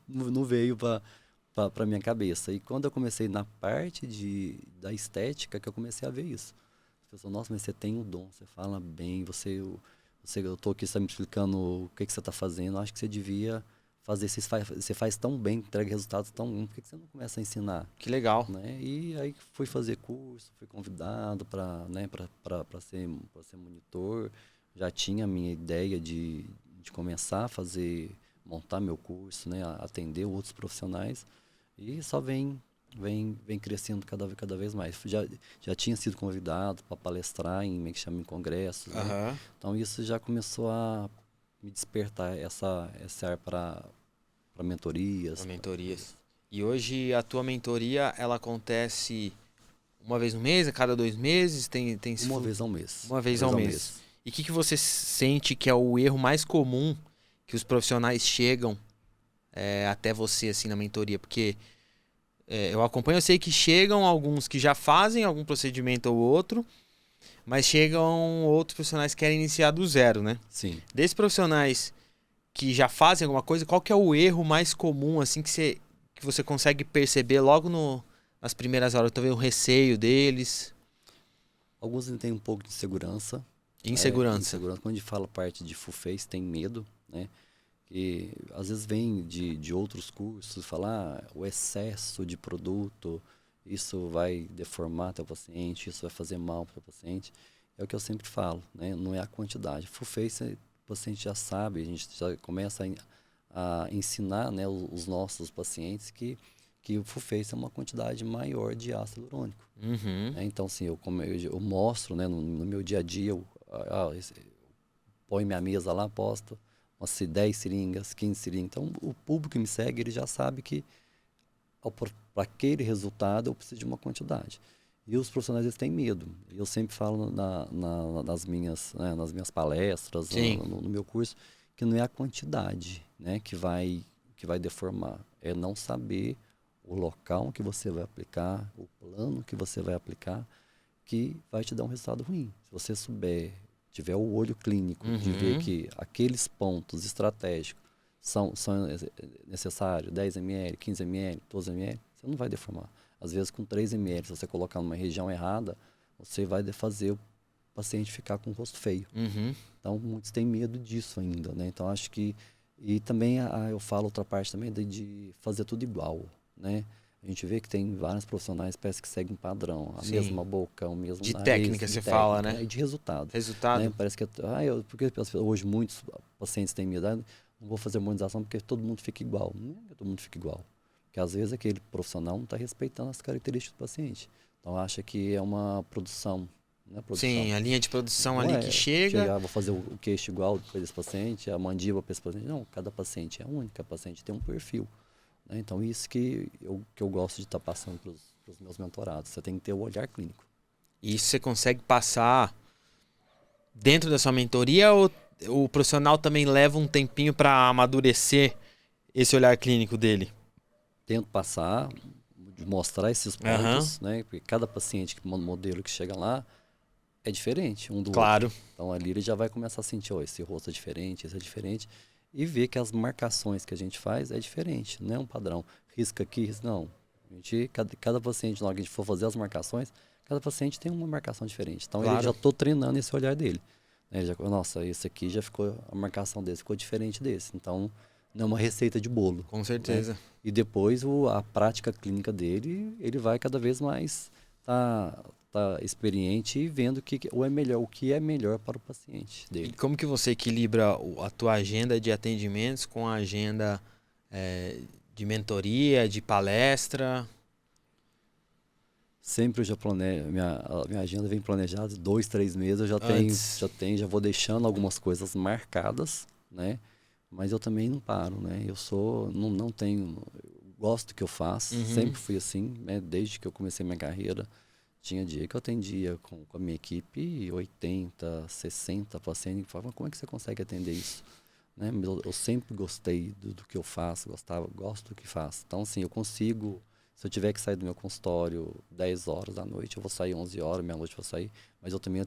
não veio para minha cabeça. E quando eu comecei na parte da estética, que eu comecei a ver isso. As pessoas, nossa, mas você tem um dom, você fala bem, eu tô aqui, você tá me explicando o que você está fazendo, acho que você devia fazer, você faz tão bem, entrega resultados tão bons, por que você não começa a ensinar? Que legal. Né? E aí fui fazer curso, fui convidado para ser monitor, já tinha a minha ideia de começar a montar meu curso, né? Atender outros profissionais, e só vem crescendo cada vez mais. Já tinha sido convidado para palestrar em congressos, né? Então isso já começou a me despertar essa ar para mentorias. Para mentorias. E hoje a tua mentoria, ela acontece uma vez no mês, a cada 2 meses? Uma vez ao mês. Uma vez ao mês. E o que você sente que é o erro mais comum que os profissionais chegam até você, assim, na mentoria? Porque eu acompanho, eu sei que chegam alguns que já fazem algum procedimento ou outro, mas chegam outros profissionais que querem iniciar do zero, né? Sim. Desses profissionais que já fazem alguma coisa, qual que é o erro mais comum, assim, que você consegue perceber logo nas primeiras horas? Talvez o receio deles. Alguns têm um pouco de insegurança. Insegurança. Quando a gente fala parte de full face, tem medo, né? Que às vezes vem de outros cursos, falar o excesso de produto, isso vai deformar teu paciente, isso vai fazer mal para o paciente. É o que eu sempre falo, né? Não é a quantidade. Full face, o paciente já sabe, a gente já começa a ensinar, né, os nossos pacientes que o FUFACE é uma quantidade maior de ácido hialurônico. Uhum. Então, assim, eu mostro, né, no meu dia a dia, eu põe minha mesa lá, posto umas 10 seringas, 15 seringas. Então, o público que me segue, ele já sabe que para aquele resultado eu preciso de uma quantidade. E os profissionais, eles têm medo. Eu sempre falo nas minhas palestras, no meu curso, que não é a quantidade, né, que vai deformar. É não saber o local que você vai aplicar, o plano que você vai aplicar, que vai te dar um resultado ruim. Se você souber, tiver o olho clínico de ver que aqueles pontos estratégicos são necessários, 10 ml, 15 ml, 12 ml, você não vai deformar. Às vezes com 3 ml, se você colocar numa região errada, você vai fazer o paciente ficar com o rosto feio. Então, muitos têm medo disso ainda, né? Então, acho que... E também eu falo outra parte também de fazer tudo igual, né? A gente vê que tem vários profissionais, parece que seguem um padrão. A mesma boca, o mesmo de nariz. Técnica, você fala, né? E de resultado. Resultado. Né? Parece que... porque hoje muitos pacientes têm medo. Não vou fazer harmonização porque todo mundo fica igual. Não é que todo mundo fica igual. Porque às vezes aquele profissional não está respeitando as características do paciente. Então acha que é uma produção. Né? Sim, a linha de produção ali que chega. Vou fazer o queixo igual para esse paciente, a mandíbula para esse paciente. Não, cada paciente é único, cada paciente tem um perfil. Né? Então isso que eu gosto de estar passando para os meus mentorados. Você tem que ter o olhar clínico. E isso você consegue passar dentro da sua mentoria ou o profissional também leva um tempinho para amadurecer esse olhar clínico dele? Tento passar, mostrar esses pontos, né? Porque cada paciente, modelo que chega lá, é diferente um do outro. Então ali ele já vai começar a sentir, esse rosto é diferente, esse é diferente. E ver que as marcações que a gente faz é diferente, não é um padrão. Risca aqui, não. Cada paciente, na hora que a gente for fazer as marcações, cada paciente tem uma marcação diferente. Então ele já estou treinando esse olhar dele. Nossa, esse aqui já ficou, a marcação desse ficou diferente desse. Então não é uma receita de bolo. Com certeza. Né? E depois a prática clínica dele, ele vai cada vez mais tá experiente e vendo o que é melhor para o paciente dele. E como que você equilibra a tua agenda de atendimentos com a agenda de mentoria, de palestra? Sempre eu já planejo, minha agenda vem planejada 2, 3 meses, eu já vou deixando algumas coisas marcadas, né? Mas eu também não paro, né? Não tenho, eu gosto do que eu faço, sempre fui assim, né? Desde que eu comecei minha carreira. Tinha dia que eu atendia com a minha equipe 80, 60 pacientes. Falava, como é que você consegue atender isso? Né? Eu sempre gostei do que eu faço, gosto do que faço. Então, assim, eu consigo, se eu tiver que sair do meu consultório 10 horas da noite, eu vou sair 11 horas, meia-noite eu vou sair. Mas eu também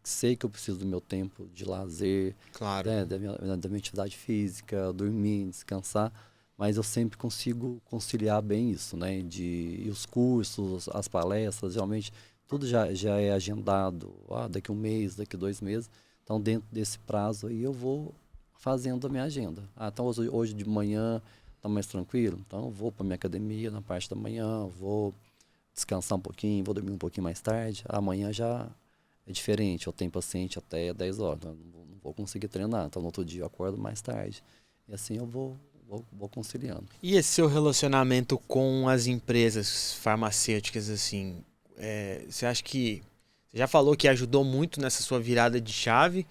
sei que eu preciso do meu tempo de lazer, né? da minha atividade física, dormir, descansar. Mas eu sempre consigo conciliar bem isso, né? E os cursos, as palestras, geralmente tudo já é agendado. Daqui 1 mês, daqui 2 meses. Então, dentro desse prazo aí, eu vou fazendo a minha agenda. Então, hoje de manhã está mais tranquilo. Então, eu vou para minha academia na parte da manhã, vou descansar um pouquinho, vou dormir um pouquinho mais tarde. Amanhã já é diferente. Eu tenho paciente até 10 horas. Então, não vou conseguir treinar. Então, no outro dia eu acordo mais tarde. E assim eu vou conciliando. E esse seu relacionamento com as empresas farmacêuticas, assim, você acha que... Você já falou que ajudou muito nessa sua virada de chave,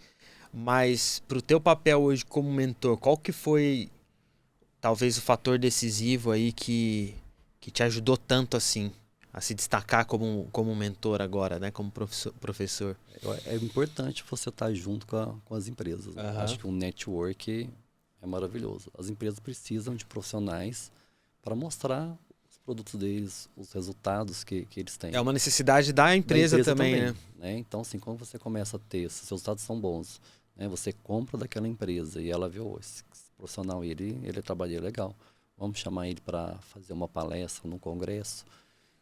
mas pro teu papel hoje como mentor, qual que foi talvez o fator decisivo aí que te ajudou tanto assim a se destacar como mentor agora, né, como professor? É importante você estar junto com as empresas. Acho que um network é maravilhoso. As empresas precisam de profissionais para mostrar os produtos deles, os resultados que eles têm. É uma necessidade da empresa também, né? Então, assim, quando você começa a ter, se os resultados são bons, né, você compra daquela empresa e ela vê, esse profissional, ele trabalha legal. Vamos chamar ele para fazer uma palestra num congresso.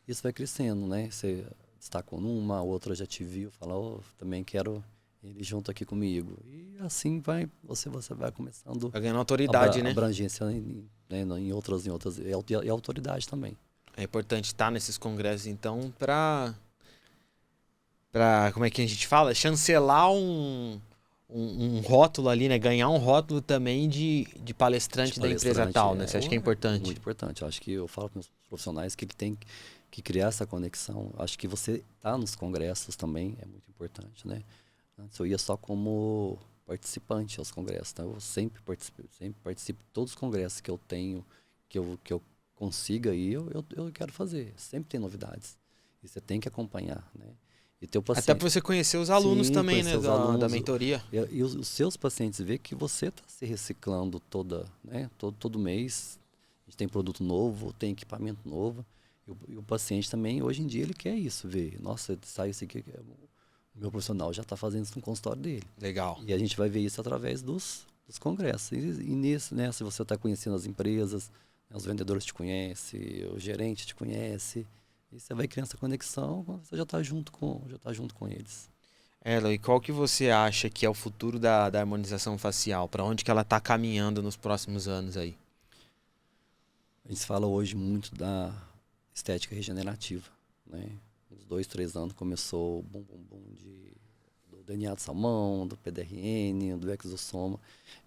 Isso vai crescendo, né? Você destacou numa, outra já te viu, fala, também quero ele junto aqui comigo. E assim você vai começando a ganhar autoridade, né? Abrangência em outras. E autoridade também. É importante estar nesses congressos, então, para como é que a gente fala? Chancelar um rótulo ali, né? Ganhar um rótulo também de palestrante da empresa tal, né? Você acha que é importante? Muito importante. Eu acho que eu falo para os profissionais que ele tem que criar essa conexão. Acho que você tá nos congressos também é muito importante, né? Antes eu ia só como participante aos congressos, então eu sempre participo de todos os congressos que eu tenho, que eu consiga ir, eu quero fazer. Sempre tem novidades. E você tem que acompanhar, né? E teu Até paciente, para você conhecer os alunos sim, também, conhecer né? os Da alunos, mentoria. e os seus pacientes ver que você está se reciclando né? Todo mês. A gente tem produto novo, tem equipamento novo. E o paciente também, hoje em dia, ele quer isso, ver. Nossa, sai isso aqui, o meu profissional já está fazendo isso no consultório dele. Legal. E a gente vai ver isso através dos congressos. E nisso, né, se você está conhecendo as empresas, né, os vendedores te conhecem, o gerente te conhece, e você vai criando essa conexão, você já está junto com eles. Ela, e qual que você acha que é o futuro da harmonização facial? Para onde que ela está caminhando nos próximos anos aí? A gente fala hoje muito da estética regenerativa, né? Uns 2, 3 anos começou o boom do DNA de salmão, do PDRN, do exossoma.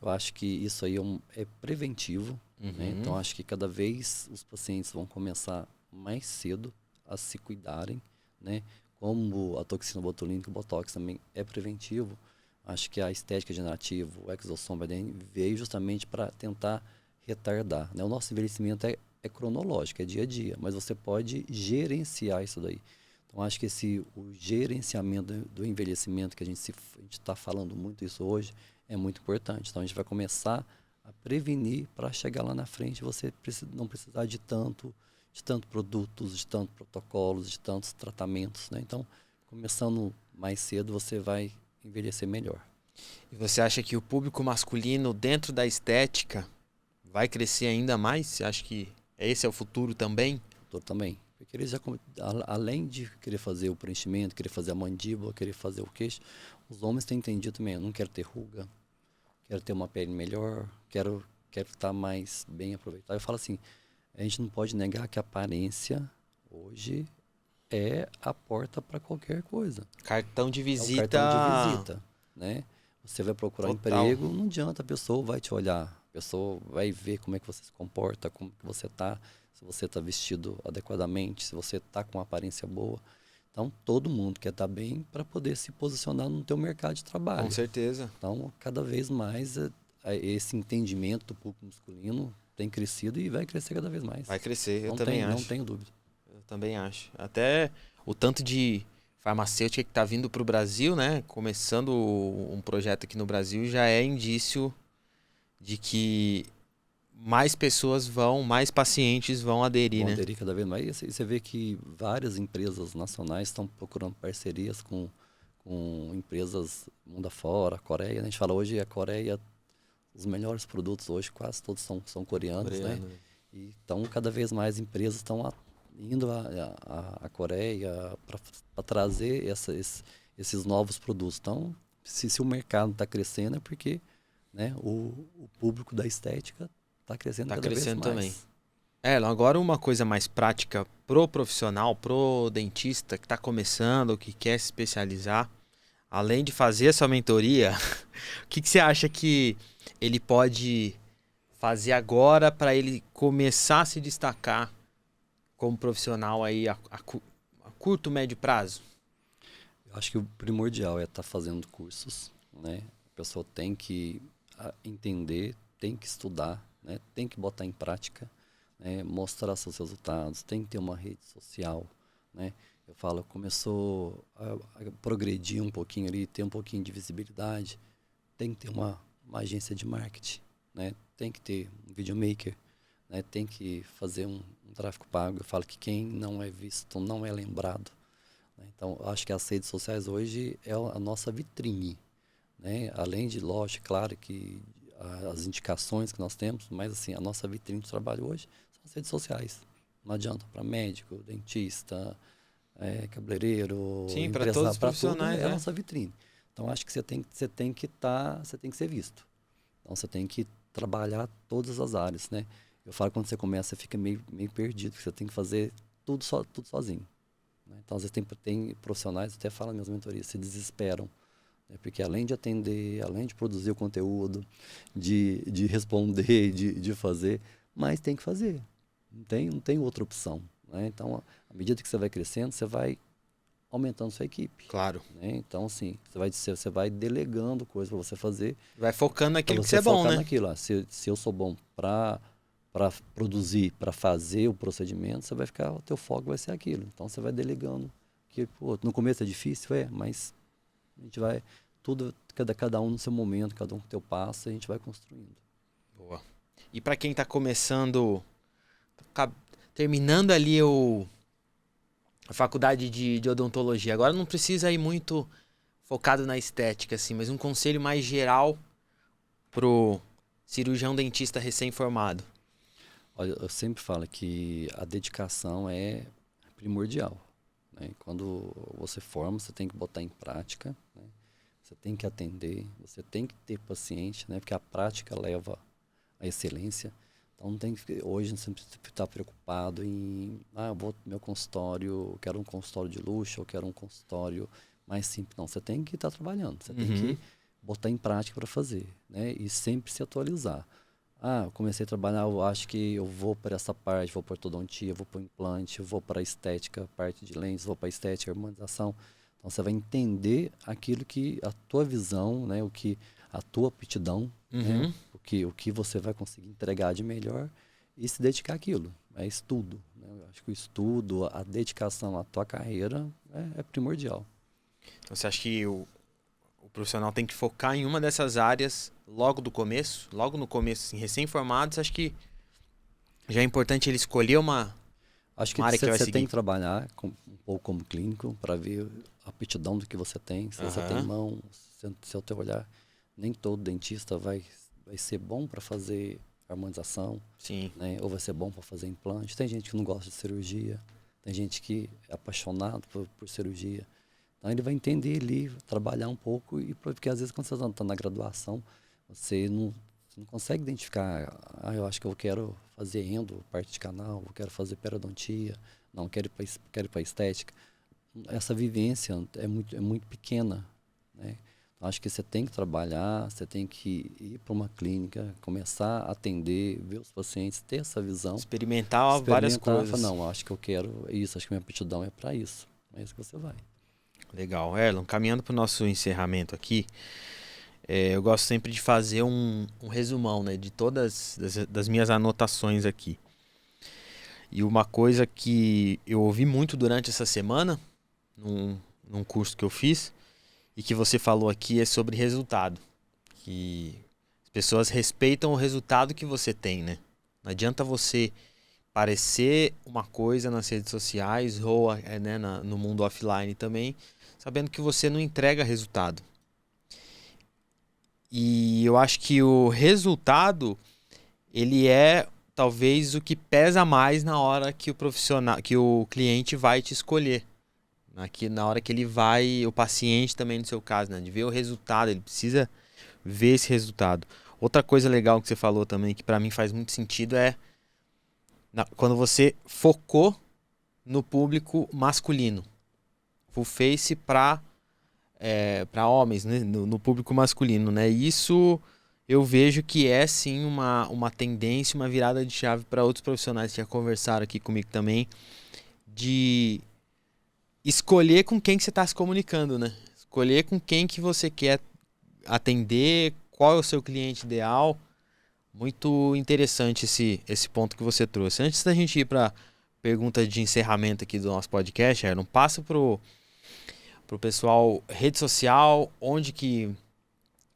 Eu acho que isso aí é preventivo, né? Então acho que cada vez os pacientes vão começar mais cedo a se cuidarem, né? Como a toxina botulínica, o botox também é preventivo. Acho que a estética regenerativa, o exossoma veio justamente para tentar retardar, né? O nosso envelhecimento é cronológico, é dia a dia, mas você pode gerenciar isso daí. Então, acho que o gerenciamento do envelhecimento, que a gente está falando muito isso hoje, é muito importante. Então, a gente vai começar a prevenir para chegar lá na frente você não precisar de tanto produtos, de tantos protocolos, de tantos tratamentos, né? Então, começando mais cedo, você vai envelhecer melhor. E você acha que o público masculino dentro da estética vai crescer ainda mais? Você acha que esse é o futuro também? Doutor, também. Porque eles já, além de querer fazer o preenchimento, querer fazer a mandíbula, querer fazer o queixo, os homens têm entendido também. Eu não quero ter ruga, quero ter uma pele melhor, quero estar mais bem aproveitado. Eu falo assim, a gente não pode negar que a aparência hoje é a porta para qualquer coisa. Cartão de É o visita. cartão de visita, né? Você vai procurar Total. emprego, não adianta, a pessoa vai te olhar, a pessoa vai ver como é que você se comporta, como que você está, se você está vestido adequadamente, se você está com uma aparência boa. Então, todo mundo quer estar bem para poder se posicionar no teu mercado de trabalho. Com certeza. Então, cada vez mais, esse entendimento do público masculino tem crescido e vai crescer cada vez mais. Vai crescer, eu também acho. Não tenho dúvida. Eu também acho. Até o tanto de farmacêutica que está vindo para o Brasil, né? Começando um projeto aqui no Brasil, já é indício de que mais pessoas mais pacientes vão aderir, Vão né? aderir cada vez mais. E você vê que várias empresas nacionais estão procurando parcerias com empresas mundo afora, Coreia. Né? A gente fala hoje a Coreia, os melhores produtos hoje quase todos são coreanos, né? E então cada vez mais empresas estão indo à Coreia para trazer esses novos produtos. Então, se o mercado está crescendo é porque, né, o público da estética está crescendo cada vez mais. Também. Agora uma coisa mais prática pro profissional, pro dentista que está começando, que quer se especializar, além de fazer a sua mentoria, o que você acha que ele pode fazer agora para ele começar a se destacar como profissional aí a curto, médio prazo? Eu acho que o primordial é estar fazendo cursos, né? A pessoa tem que entender, tem que estudar, né? Tem que botar em prática, né? Mostrar seus resultados, tem que ter uma rede social, né? Eu falo, começou a progredir um pouquinho ali, ter um pouquinho de visibilidade, tem que ter uma agência de marketing, né? Tem que ter um videomaker, né? Tem que fazer um tráfego pago. Eu falo que quem não é visto não é lembrado. Né? Então, eu acho que as redes sociais hoje é a nossa vitrine, né? Além de, lógico, claro que as indicações que nós temos, mas assim, a nossa vitrine de trabalho hoje são as redes sociais. Não adianta para médico, dentista, cabeleireiro, sim, para todos os profissionais, tudo é a nossa vitrine. Então, acho que você tem que ser visto. Então, você tem que trabalhar todas as áreas, né? Eu falo, quando você começa, você fica meio perdido, porque você tem que fazer tudo sozinho. Né? Então, às vezes tem profissionais, até falam nas minhas mentorias, se desesperam, né? Porque além de atender, além de produzir o conteúdo, de responder, de fazer, mas tem que fazer. Não tem outra opção, né? Então, à medida que você vai crescendo, você vai aumentando sua equipe. Claro. Né? Então, assim, você vai delegando coisas para você fazer. Vai focando naquilo que Você você é bom, focar né? naquilo. Se eu sou bom para produzir, para fazer o procedimento, o teu foco vai ser aquilo. Então, você vai delegando. Que, pô, no começo é difícil, mas a gente vai, cada um no seu momento, cada um com o teu passo, a gente vai construindo. Boa. E para quem tá começando, terminando ali a faculdade de odontologia, agora não precisa ir muito focado na estética, assim, mas um conselho mais geral pro cirurgião dentista recém-formado. Olha, eu sempre falo que a dedicação é primordial. Né? Quando você forma, você tem que botar em prática, né? Você tem que atender, você tem que ter paciente, né? Porque a prática leva à excelência. Então não tem que, hoje você não precisa estar preocupado em, eu vou meu consultório, eu quero um consultório de luxo, eu quero um consultório mais simples. Não, você tem que estar trabalhando, você tem que botar em prática para fazer, né? E sempre se atualizar. Eu comecei a trabalhar, eu acho que eu vou para essa parte, vou para ortodontia, vou para o implante, vou para a estética, parte de lentes, vou para a estética, harmonização. Então você vai entender aquilo que a tua visão, né, o que a tua aptidão, né, o que você vai conseguir entregar de melhor e se dedicar àquilo. É estudo. Né? Eu acho que o estudo, a dedicação à tua carreira é primordial. Então você acha que o profissional tem que focar em uma dessas áreas logo no começo, assim, recém-formados, acho que já é importante ele escolher uma Acho que área que vai você seguir. tem que trabalhar um pouco como clínico para ver a aptidão do que você tem, se você tem mão, se o teu olhar. Nem todo dentista vai ser bom para fazer harmonização, Sim. né? Ou vai ser bom para fazer implante. Tem gente que não gosta de cirurgia, tem gente que é apaixonado por cirurgia. Então ele vai entender ali, trabalhar um pouco, porque às vezes quando você está na graduação, você não consegue identificar, eu acho que eu quero fazer endo, parte de canal, eu quero fazer periodontia, não, quero ir para estética. Essa vivência é muito pequena, né? Então, acho que você tem que trabalhar, você tem que ir para uma clínica, começar a atender, ver os pacientes, ter essa visão. Experimentar várias coisas. Falar, não, acho que eu quero isso, acho que minha aptidão é para isso. É isso que você vai. Legal. Erlon, caminhando para o nosso encerramento aqui, eu gosto sempre de fazer um resumão, né, de todas das minhas anotações aqui. E uma coisa que eu ouvi muito durante essa semana, num curso que eu fiz, e que você falou aqui, é sobre resultado. Que as pessoas respeitam o resultado que você tem, né? Não adianta você parecer uma coisa nas redes sociais ou né, no mundo offline também, sabendo que você não entrega resultado. E eu acho que o resultado, ele é talvez o que pesa mais na hora que o cliente vai te escolher. Na hora que ele vai, o paciente também no seu caso, né, de ver o resultado, ele precisa ver esse resultado. Outra coisa legal que você falou também, que pra mim faz muito sentido, é quando você focou no público masculino. Full face para homens, né? No público masculino, né? Isso eu vejo que é sim uma tendência, uma virada de chave para outros profissionais que já conversaram aqui comigo também, de escolher com quem que você está se comunicando, né? Escolher com quem que você quer atender, qual é o seu cliente ideal. Muito interessante esse ponto que você trouxe. Antes da gente ir para pergunta de encerramento aqui do nosso podcast, Aaron, passa pro pessoal rede social, onde que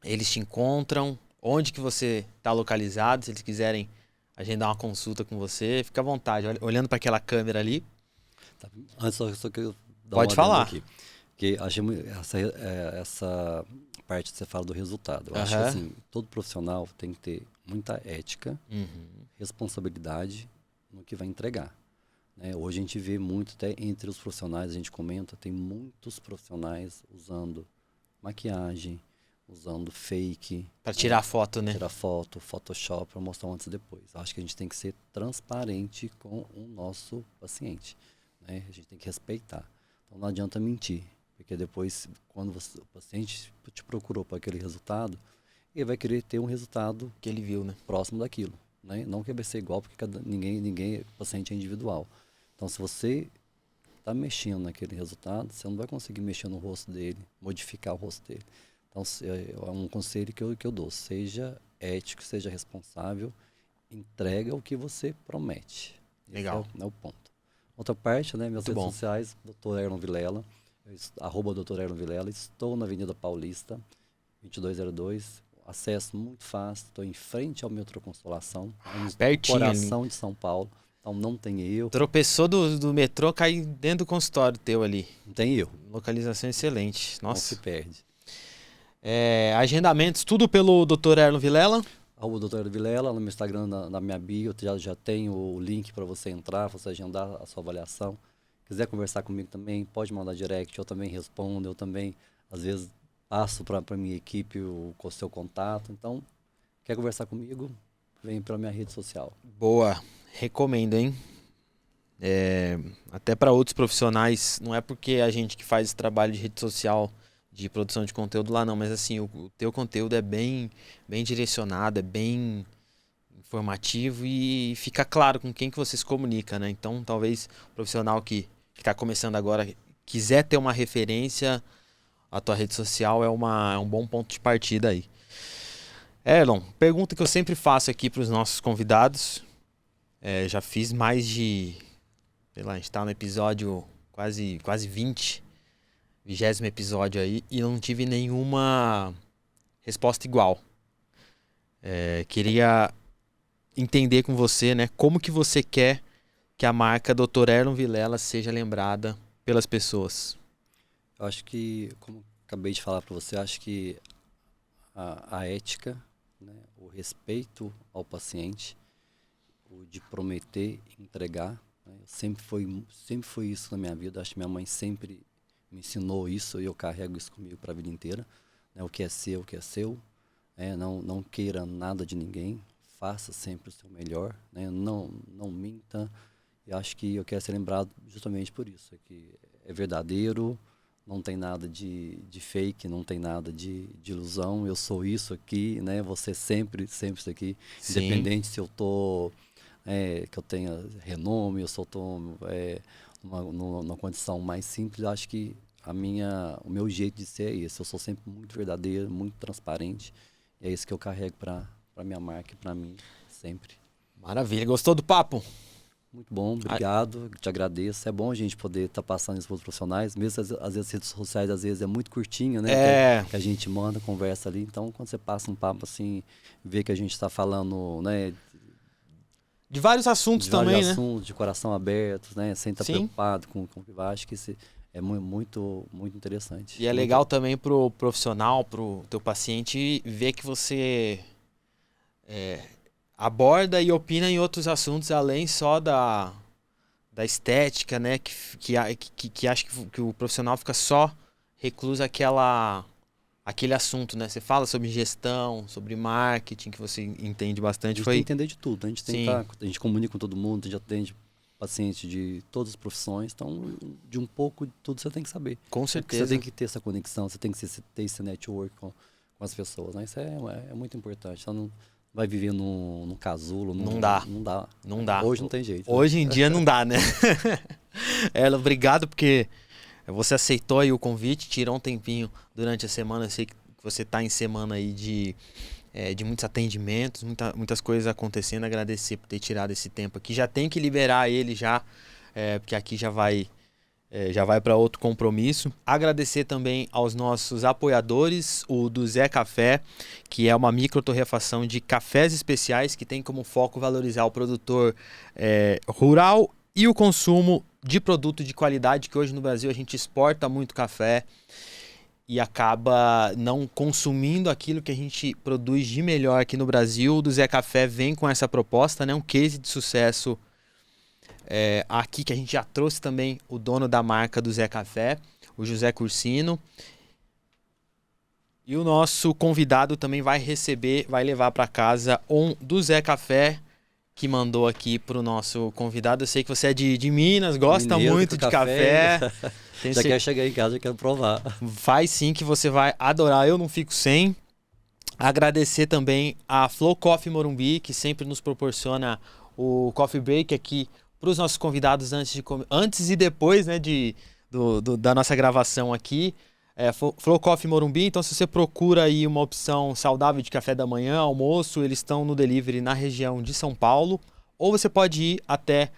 eles te encontram, onde que você está localizado, se eles quiserem agendar uma consulta com você, fica à vontade, olhando para aquela câmera ali. Tá. Antes só que eu dar Pode uma falar. aqui. Porque achei essa parte que você fala do resultado. Eu acho que assim, todo profissional tem que ter muita ética, responsabilidade no que vai entregar. Né? Hoje a gente vê muito, até entre os profissionais, a gente comenta, tem muitos profissionais usando maquiagem, usando fake. Para tirar foto, né? Tirar foto, Photoshop, para mostrar um antes e depois. Acho que a gente tem que ser transparente com o nosso paciente. Né? A gente tem que respeitar. Então não adianta mentir. Porque depois, quando o paciente te procurou para aquele resultado, ele vai querer ter um resultado Que ele viu, né? próximo daquilo, né? Não que vai ser igual, porque ninguém, paciente é individual. Então, se você está mexendo naquele resultado, você não vai conseguir mexer no rosto dele, modificar o rosto dele. Então, é um conselho que eu dou. Seja ético, seja responsável, entrega o que você promete. Legal. Esse é o ponto. Outra parte, né? Minhas Muito redes bom. sociais, Dr. Erlon Vilela, @Dr. Erlon Vilela. Estou na Avenida Paulista, 2202. Acesso muito fácil. Estou em frente ao metrô Consolação, no Pertinho coração ali. de São Paulo. Então, não tem erro. Tropeçou do metrô, cai dentro do consultório teu ali. Não tem erro. Localização excelente. Não Nossa. se perde. Agendamentos, tudo pelo Dr. Erlon Vilela. Dr. Erlon Vilela, no meu Instagram, na minha bio, já tem o link para você entrar, você agendar a sua avaliação. Quiser conversar comigo também, pode mandar direct, eu também respondo, eu também, às vezes, passo para a minha equipe o seu contato. Então, quer conversar comigo? Vem pela minha rede social. Boa. Recomendo, hein? Até para outros profissionais, não é porque a gente que faz esse trabalho de rede social, de produção de conteúdo lá não, mas assim, o teu conteúdo é bem direcionado, é bem informativo e fica claro com quem que você se comunica, né? Então, talvez o profissional que está começando agora quiser ter uma referência, a tua rede social é um bom ponto de partida aí. Erlon, pergunta que eu sempre faço aqui para os nossos convidados. Já fiz mais de, sei lá, a gente tá no episódio quase 20º episódio aí, e não tive nenhuma resposta igual. Queria entender com você, né, como que você quer que a marca Dr. Erlon Vilela seja lembrada pelas pessoas. Eu acho que, como acabei de falar para você, acho que a ética, né, o respeito ao paciente, o de prometer e entregar, né, sempre foi isso na minha vida. Acho que minha mãe sempre me ensinou isso e eu carrego isso comigo para a vida inteira. Né, o que é seu. Não queira nada de ninguém, faça sempre o seu melhor, né, não minta. E acho que eu quero ser lembrado justamente por isso, que é verdadeiro, não tem nada de fake, não tem nada de ilusão. Eu sou isso aqui, né? Você sempre isso aqui. Sim. Independente se eu tô que eu tenha renome, eu só tô numa condição mais simples. Acho que o meu jeito de ser é esse. Eu sou sempre muito verdadeiro, muito transparente. E é isso que eu carrego para minha marca e para mim sempre. Maravilha. Gostou do papo? Muito bom, obrigado, te agradeço. É bom a gente poder estar passando isso para os profissionais, mesmo às vezes as redes sociais às vezes é muito curtinho, né? Que a gente manda, conversa ali. Então, quando você passa um papo assim, vê que a gente está falando, né? De vários assuntos também, vários né? assuntos, de coração aberto, né? Sem estar preocupado com o que vai. Acho que isso é muito interessante. E é legal também pro profissional, pro teu paciente, ver que você aborda e opina em outros assuntos além só da estética, né? Que acho que o profissional fica só recluso aquele assunto, né? Você fala sobre gestão, sobre marketing, que você entende bastante. A gente tem que entender de tudo. A gente a gente comunica com todo mundo, a gente atende pacientes de todas as profissões. Então, de um pouco de tudo você tem que saber. Com certeza. Você tem que ter essa conexão, você tem que ter esse network com as pessoas. Né? Isso é muito importante. Então, não vai viver num casulo. Não dá. Não dá. Hoje não tem jeito. Hoje em dia não dá, né? Obrigado porque você aceitou aí o convite, tirou um tempinho durante a semana. Eu sei que você está em semana aí de muitos atendimentos, muitas coisas acontecendo. Agradecer por ter tirado esse tempo aqui. Já tem que liberar ele já, porque aqui já vai para outro compromisso. Agradecer também aos nossos apoiadores, o do Zé Café, que é uma microtorrefação de cafés especiais que tem como foco valorizar o produtor rural e o consumo de produto de qualidade, que hoje no Brasil a gente exporta muito café e acaba não consumindo aquilo que a gente produz de melhor aqui no Brasil. O do Zé Café vem com essa proposta, né? Um case de sucesso aqui, que a gente já trouxe também o dono da marca do Zé Café, o José Cursino. E o nosso convidado também vai levar para casa um do Zé Café, que mandou aqui pro nosso convidado. Eu sei que você é de Minas, gosta Mineiro, muito de café. Já quero chegar em casa, já quero provar. Vai sim que você vai adorar, eu não fico sem. Agradecer também a Flow Coffee Morumbi, que sempre nos proporciona o coffee break aqui para os nossos convidados antes e depois, né, da nossa gravação aqui. Flow Coffee Morumbi, então se você procura aí uma opção saudável de café da manhã, almoço, eles estão no delivery na região de São Paulo, ou você pode ir até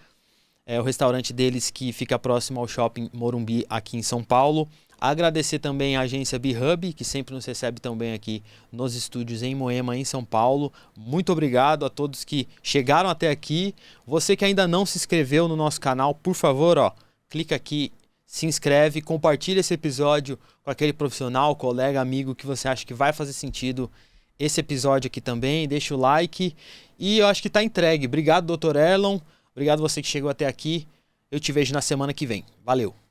o restaurante deles que fica próximo ao Shopping Morumbi aqui em São Paulo. Agradecer também a agência B-Hub, que sempre nos recebe também aqui nos estúdios em Moema, em São Paulo. Muito obrigado a todos que chegaram até aqui. Você que ainda não se inscreveu no nosso canal, por favor, clica aqui, se inscreve, compartilha esse episódio com aquele profissional, colega, amigo que você acha que vai fazer sentido esse episódio aqui também. Deixa o like e eu acho que está entregue. Obrigado, Dr. Erlon. Obrigado você que chegou até aqui. Eu te vejo na semana que vem. Valeu!